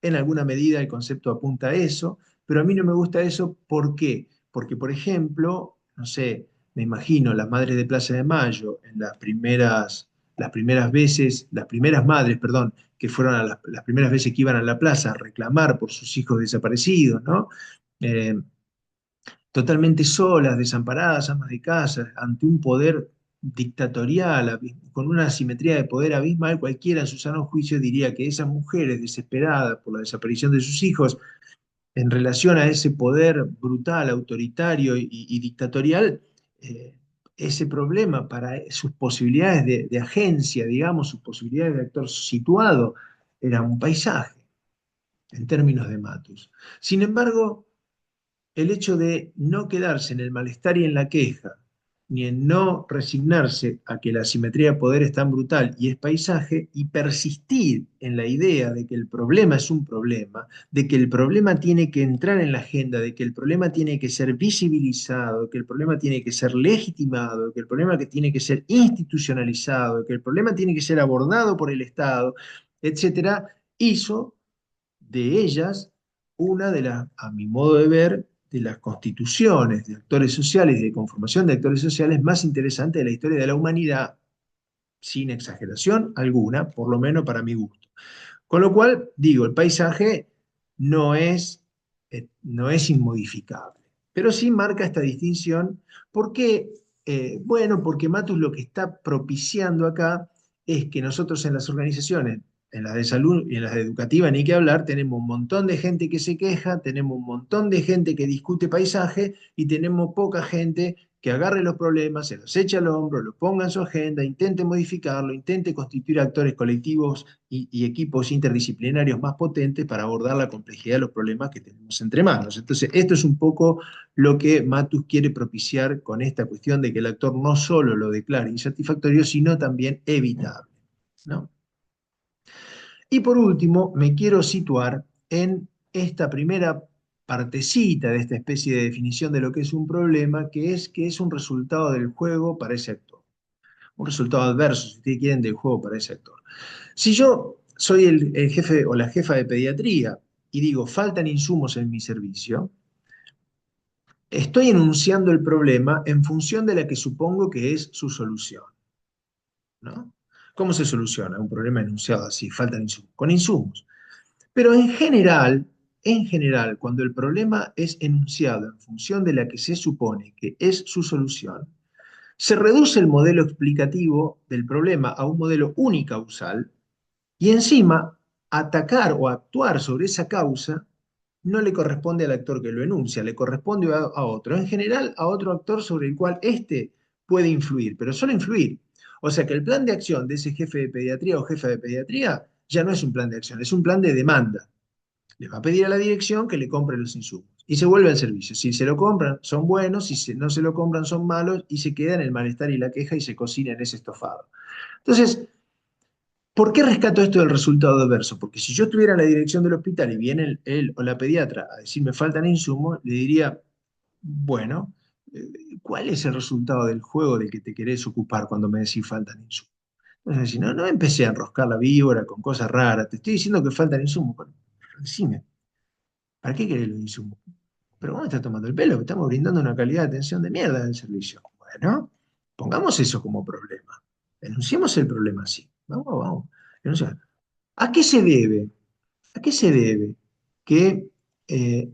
En alguna medida el concepto apunta a eso, pero a mí no me gusta eso. ¿Por qué? Porque, por ejemplo, no sé, me imagino las madres de Plaza de Mayo en las primeras veces, las primeras madres, perdón, que fueron a las primeras veces que iban a la plaza a reclamar por sus hijos desaparecidos, ¿no? Eh, Totalmente solas, desamparadas, amas de casa, ante un poder dictatorial, con una asimetría de poder abismal, cualquiera en su sano juicio diría que esas mujeres desesperadas por la desaparición de sus hijos, en relación a ese poder brutal, autoritario y dictatorial, eh, ese problema para sus posibilidades de agencia, digamos, sus posibilidades de actor situado, era un paisaje en términos de Matus. Sin embargo, el hecho de no quedarse en el malestar y en la queja, ni en no resignarse a que la asimetría de poder es tan brutal y es paisaje, y persistir en la idea de que el problema es un problema, de que el problema tiene que entrar en la agenda, de que el problema tiene que ser visibilizado, que el problema tiene que ser legitimado, que el problema que tiene que ser institucionalizado, que el problema tiene que ser abordado por el Estado, etcétera, hizo de ellas una de las, a mi modo de ver, de las constituciones de actores sociales y de conformación de actores sociales más interesantes de la historia de la humanidad, sin exageración alguna, por lo menos para mi gusto. Con lo cual, digo, el paisaje no es inmodificable, pero sí marca esta distinción. ¿Por qué? Bueno, porque Matus lo que está propiciando acá es que nosotros en las organizaciones, en las de salud y en las de educativa, ni que hablar, tenemos un montón de gente que se queja, tenemos un montón de gente que discute paisaje y tenemos poca gente que agarre los problemas, se los eche al hombro, los ponga en su agenda, intente modificarlo, intente constituir actores colectivos y equipos interdisciplinarios más potentes para abordar la complejidad de los problemas que tenemos entre manos. Entonces, esto es un poco lo que Matus quiere propiciar con esta cuestión de que el actor no solo lo declare insatisfactorio, sino también evitable, ¿no? Y por último, me quiero situar en esta primera partecita de esta especie de definición de lo que es un problema, que es un resultado del juego para ese actor. Un resultado adverso, si ustedes quieren, del juego para ese actor. Si yo soy el jefe o la jefa de pediatría y digo, faltan insumos en mi servicio, estoy enunciando el problema en función de la que supongo que es su solución, ¿no? ¿Cómo se soluciona un problema enunciado así? Faltan insumos. Con insumos. Pero en general, cuando el problema es enunciado en función de la que se supone que es su solución, se reduce el modelo explicativo del problema a un modelo unicausal y encima atacar o actuar sobre esa causa no le corresponde al actor que lo enuncia, le corresponde a otro. En general, a otro actor sobre el cual éste puede influir, pero solo influir. O sea que el plan de acción de ese jefe de pediatría o jefa de pediatría ya no es un plan de acción, es un plan de demanda. Le va a pedir a la dirección que le compre los insumos y se vuelve al servicio. Si se lo compran, son buenos, si no se lo compran, son malos y se queda en el malestar y la queja y se cocina en ese estofado. Entonces, ¿por qué rescato esto del resultado adverso? Porque si yo estuviera en la dirección del hospital y viene él o la pediatra a decirme faltan insumos, le diría, bueno, ¿cuál es el resultado del juego del que te querés ocupar cuando me decís faltan insumos? Entonces, si no, no empecé a enroscar la víbora con cosas raras, te estoy diciendo que faltan insumos. Bueno, decime, ¿para qué querés los insumos? Pero vos me estás tomando el pelo, que estamos brindando una calidad de atención de mierda del servicio. Bueno, pongamos eso como problema. Enunciemos el problema así. Vamos, vamos. Enunciar. ¿A qué se debe? ¿A qué se debe que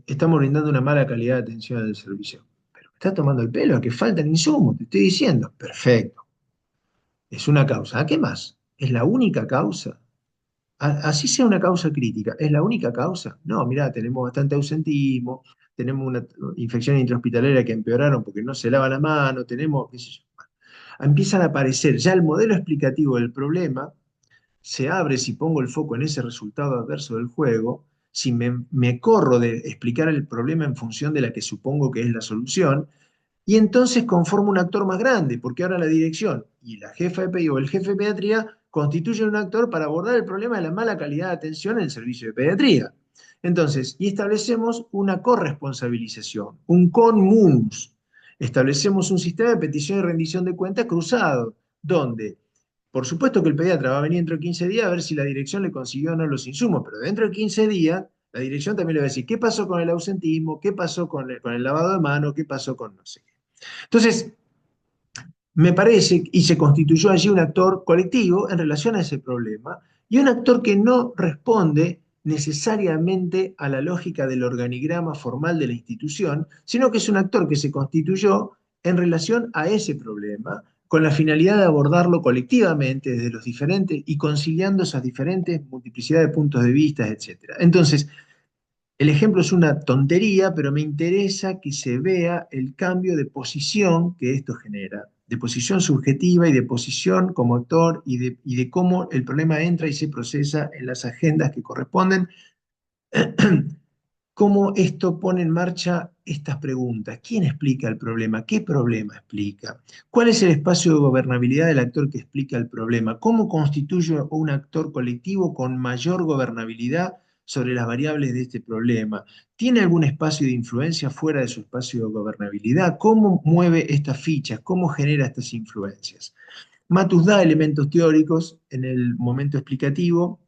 estamos brindando una mala calidad de atención al servicio? Pero me está tomando el pelo, a que faltan insumos, te estoy diciendo. Perfecto, es una causa. ¿A qué más? ¿Es la única causa? Así sea una causa crítica, ¿es la única causa? No, mirá, tenemos bastante ausentismo, tenemos una infección intrahospitalaria que empeoraron porque no se lava la mano, tenemos, qué sé yo. Empiezan a aparecer ya el modelo explicativo del problema se abre si pongo el foco en ese resultado adverso del juego, si me corro de explicar el problema en función de la que supongo que es la solución, y entonces conformo un actor más grande, porque ahora la dirección y la jefa de pediatría o el jefe de pediatría constituyen un actor para abordar el problema de la mala calidad de atención en el servicio de pediatría. Entonces, y establecemos una corresponsabilización, un conmunus. Establecemos un sistema de petición y rendición de cuentas cruzado, donde por supuesto que el pediatra va a venir dentro de 15 días a ver si la dirección le consiguió o no los insumos, pero dentro de 15 días la dirección también le va a decir qué pasó con el ausentismo, qué pasó con el lavado de mano, qué pasó con no sé qué. Entonces, me parece, y se constituyó allí un actor colectivo en relación a ese problema, y un actor que no responde necesariamente a la lógica del organigrama formal de la institución, sino que es un actor que se constituyó en relación a ese problema, con la finalidad de abordarlo colectivamente desde los diferentes y conciliando esas diferentes multiplicidad de puntos de vista, etc. Entonces, el ejemplo es una tontería, pero me interesa que se vea el cambio de posición que esto genera, de posición subjetiva y de posición como actor y de cómo el problema entra y se procesa en las agendas que corresponden, cómo esto pone en marcha estas preguntas. ¿Quién explica el problema? ¿Qué problema explica? ¿Cuál es el espacio de gobernabilidad del actor que explica el problema? ¿Cómo constituye un actor colectivo con mayor gobernabilidad sobre las variables de este problema? ¿Tiene algún espacio de influencia fuera de su espacio de gobernabilidad? ¿Cómo mueve estas fichas? ¿Cómo genera estas influencias? Matus da elementos teóricos en el momento explicativo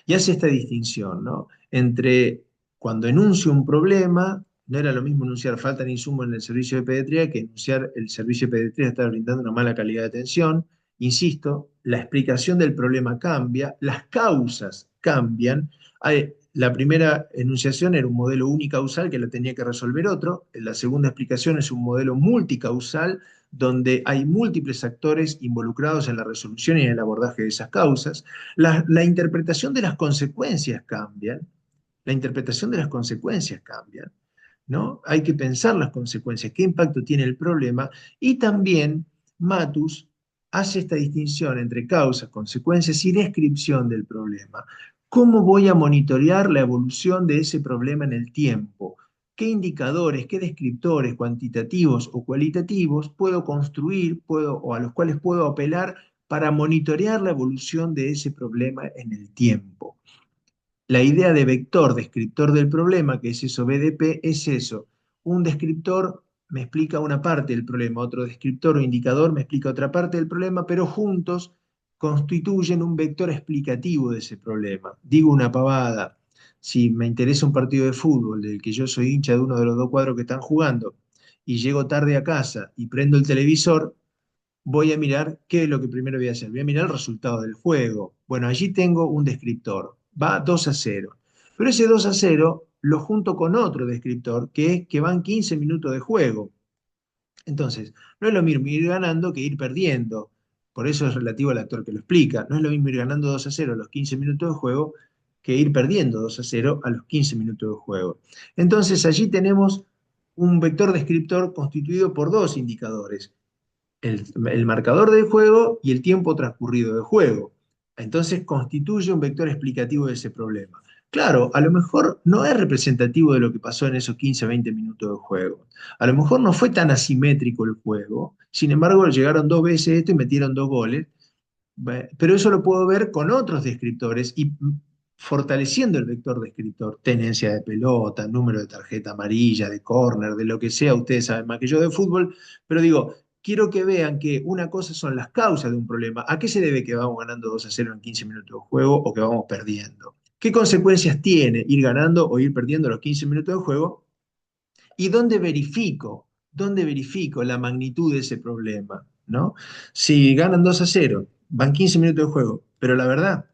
y hace esta distinción, ¿no? Entre cuando enuncio un problema, no era lo mismo enunciar falta de insumo en el servicio de pediatría que enunciar el servicio de pediatría está brindando una mala calidad de atención. Insisto, la explicación del problema cambia, las causas cambian. La primera enunciación era un modelo unicausal que la tenía que resolver otro, la segunda explicación es un modelo multicausal donde hay múltiples actores involucrados en la resolución y en el abordaje de esas causas. La interpretación de las consecuencias cambian, la interpretación de las consecuencias cambian, ¿no? Hay que pensar las consecuencias, qué impacto tiene el problema, y también Matus hace esta distinción entre causas, consecuencias y descripción del problema. ¿Cómo voy a monitorear la evolución de ese problema en el tiempo? ¿Qué indicadores, qué descriptores cuantitativos o cualitativos puedo construir, o a los cuales puedo apelar para monitorear la evolución de ese problema en el tiempo? La idea de vector descriptor del problema, que es eso, BDP, es eso. Un descriptor me explica una parte del problema, otro descriptor o indicador me explica otra parte del problema, pero juntos constituyen un vector explicativo de ese problema. Digo una pavada, si me interesa un partido de fútbol del que yo soy hincha de uno de los dos cuadros que están jugando y llego tarde a casa y prendo el televisor, voy a mirar qué es lo que primero voy a hacer. Voy a mirar el resultado del juego. Bueno, allí tengo un descriptor. Va 2-0. Pero ese 2-0 lo junto con otro descriptor, que es que van 15 minutos de juego. Entonces, no es lo mismo ir ganando que ir perdiendo. Por eso es relativo al actor que lo explica. No es lo mismo ir ganando 2-0 a los 15 minutos de juego que ir perdiendo 2-0 a los 15 minutos de juego. Entonces, allí tenemos un vector descriptor constituido por dos indicadores, el marcador del juego y el tiempo transcurrido del juego. Entonces constituye un vector explicativo de ese problema. Claro, a lo mejor no es representativo de lo que pasó en esos 15 20 minutos de juego. A lo mejor no fue tan asimétrico el juego. Sin embargo, llegaron dos veces esto y metieron dos goles. Pero eso lo puedo ver con otros descriptores y fortaleciendo el vector descriptor, tenencia de pelota, número de tarjeta amarilla, de córner, de lo que sea, ustedes saben más que yo de fútbol, pero digo, quiero que vean que una cosa son las causas de un problema. ¿A qué se debe que vamos ganando 2-0 en 15 minutos de juego o que vamos perdiendo? ¿Qué consecuencias tiene ir ganando o ir perdiendo los 15 minutos de juego? ¿Y dónde verifico la magnitud de ese problema? ¿No? Si ganan 2-0, van 15 minutos de juego, pero la verdad,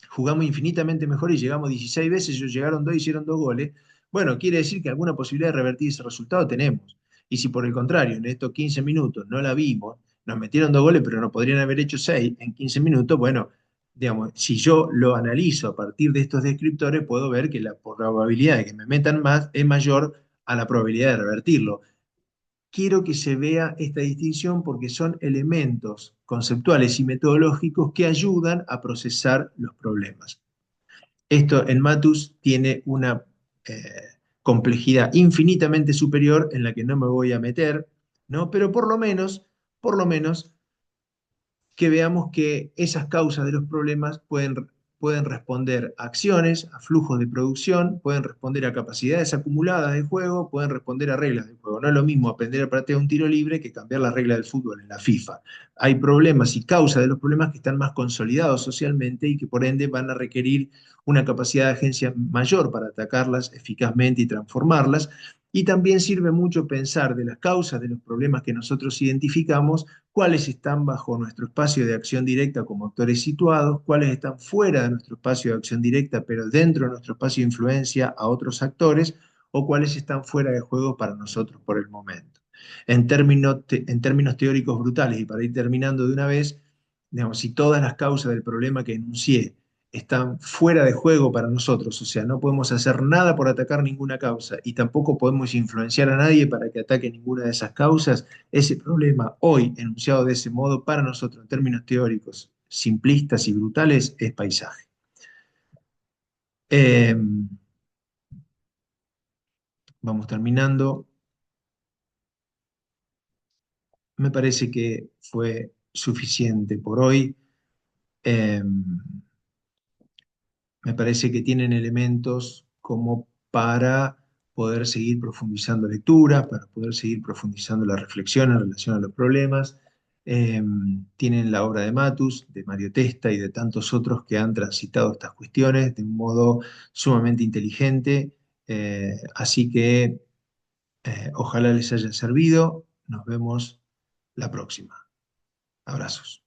jugamos infinitamente mejor y llegamos 16 veces, ellos llegaron dos, hicieron dos goles, bueno, quiere decir que alguna posibilidad de revertir ese resultado tenemos. Y si por el contrario, en estos 15 minutos no la vimos, nos metieron dos goles, pero nos podrían haber hecho seis en 15 minutos, bueno, digamos, si yo lo analizo a partir de estos descriptores, puedo ver que la probabilidad de que me metan más es mayor a la probabilidad de revertirlo. Quiero que se vea esta distinción porque son elementos conceptuales y metodológicos que ayudan a procesar los problemas. Esto en Matus tiene una eh, complejidad infinitamente superior en la que no me voy a meter, ¿no? Pero por lo menos que veamos que esas causas de los problemas pueden responder a acciones, a flujos de producción, pueden responder a capacidades acumuladas de juego, pueden responder a reglas de juego. No es lo mismo aprender a patear un tiro libre que cambiar las reglas del fútbol en la FIFA. Hay problemas y causas de los problemas que están más consolidados socialmente y que por ende van a requerir una capacidad de agencia mayor para atacarlas eficazmente y transformarlas. Y también sirve mucho pensar de las causas de los problemas que nosotros identificamos, cuáles están bajo nuestro espacio de acción directa como actores situados, cuáles están fuera de nuestro espacio de acción directa, pero dentro de nuestro espacio de influencia a otros actores, o cuáles están fuera de juego para nosotros por el momento. En términos teóricos brutales, y para ir terminando de una vez, digamos, si todas las causas del problema que enuncié están fuera de juego para nosotros, o sea, no podemos hacer nada por atacar ninguna causa y tampoco podemos influenciar a nadie para que ataque ninguna de esas causas, ese problema hoy enunciado de ese modo para nosotros en términos teóricos simplistas y brutales es paisaje. Eh, Vamos terminando. Me parece que fue suficiente por hoy. Eh, Me parece que tienen elementos como para poder seguir profundizando lecturas, para poder seguir profundizando la reflexión en relación a los problemas. Eh, Tienen la obra de Matus, de Mario Testa y de tantos otros que han transitado estas cuestiones de un modo sumamente inteligente. Así que ojalá les haya servido. Nos vemos la próxima. Abrazos.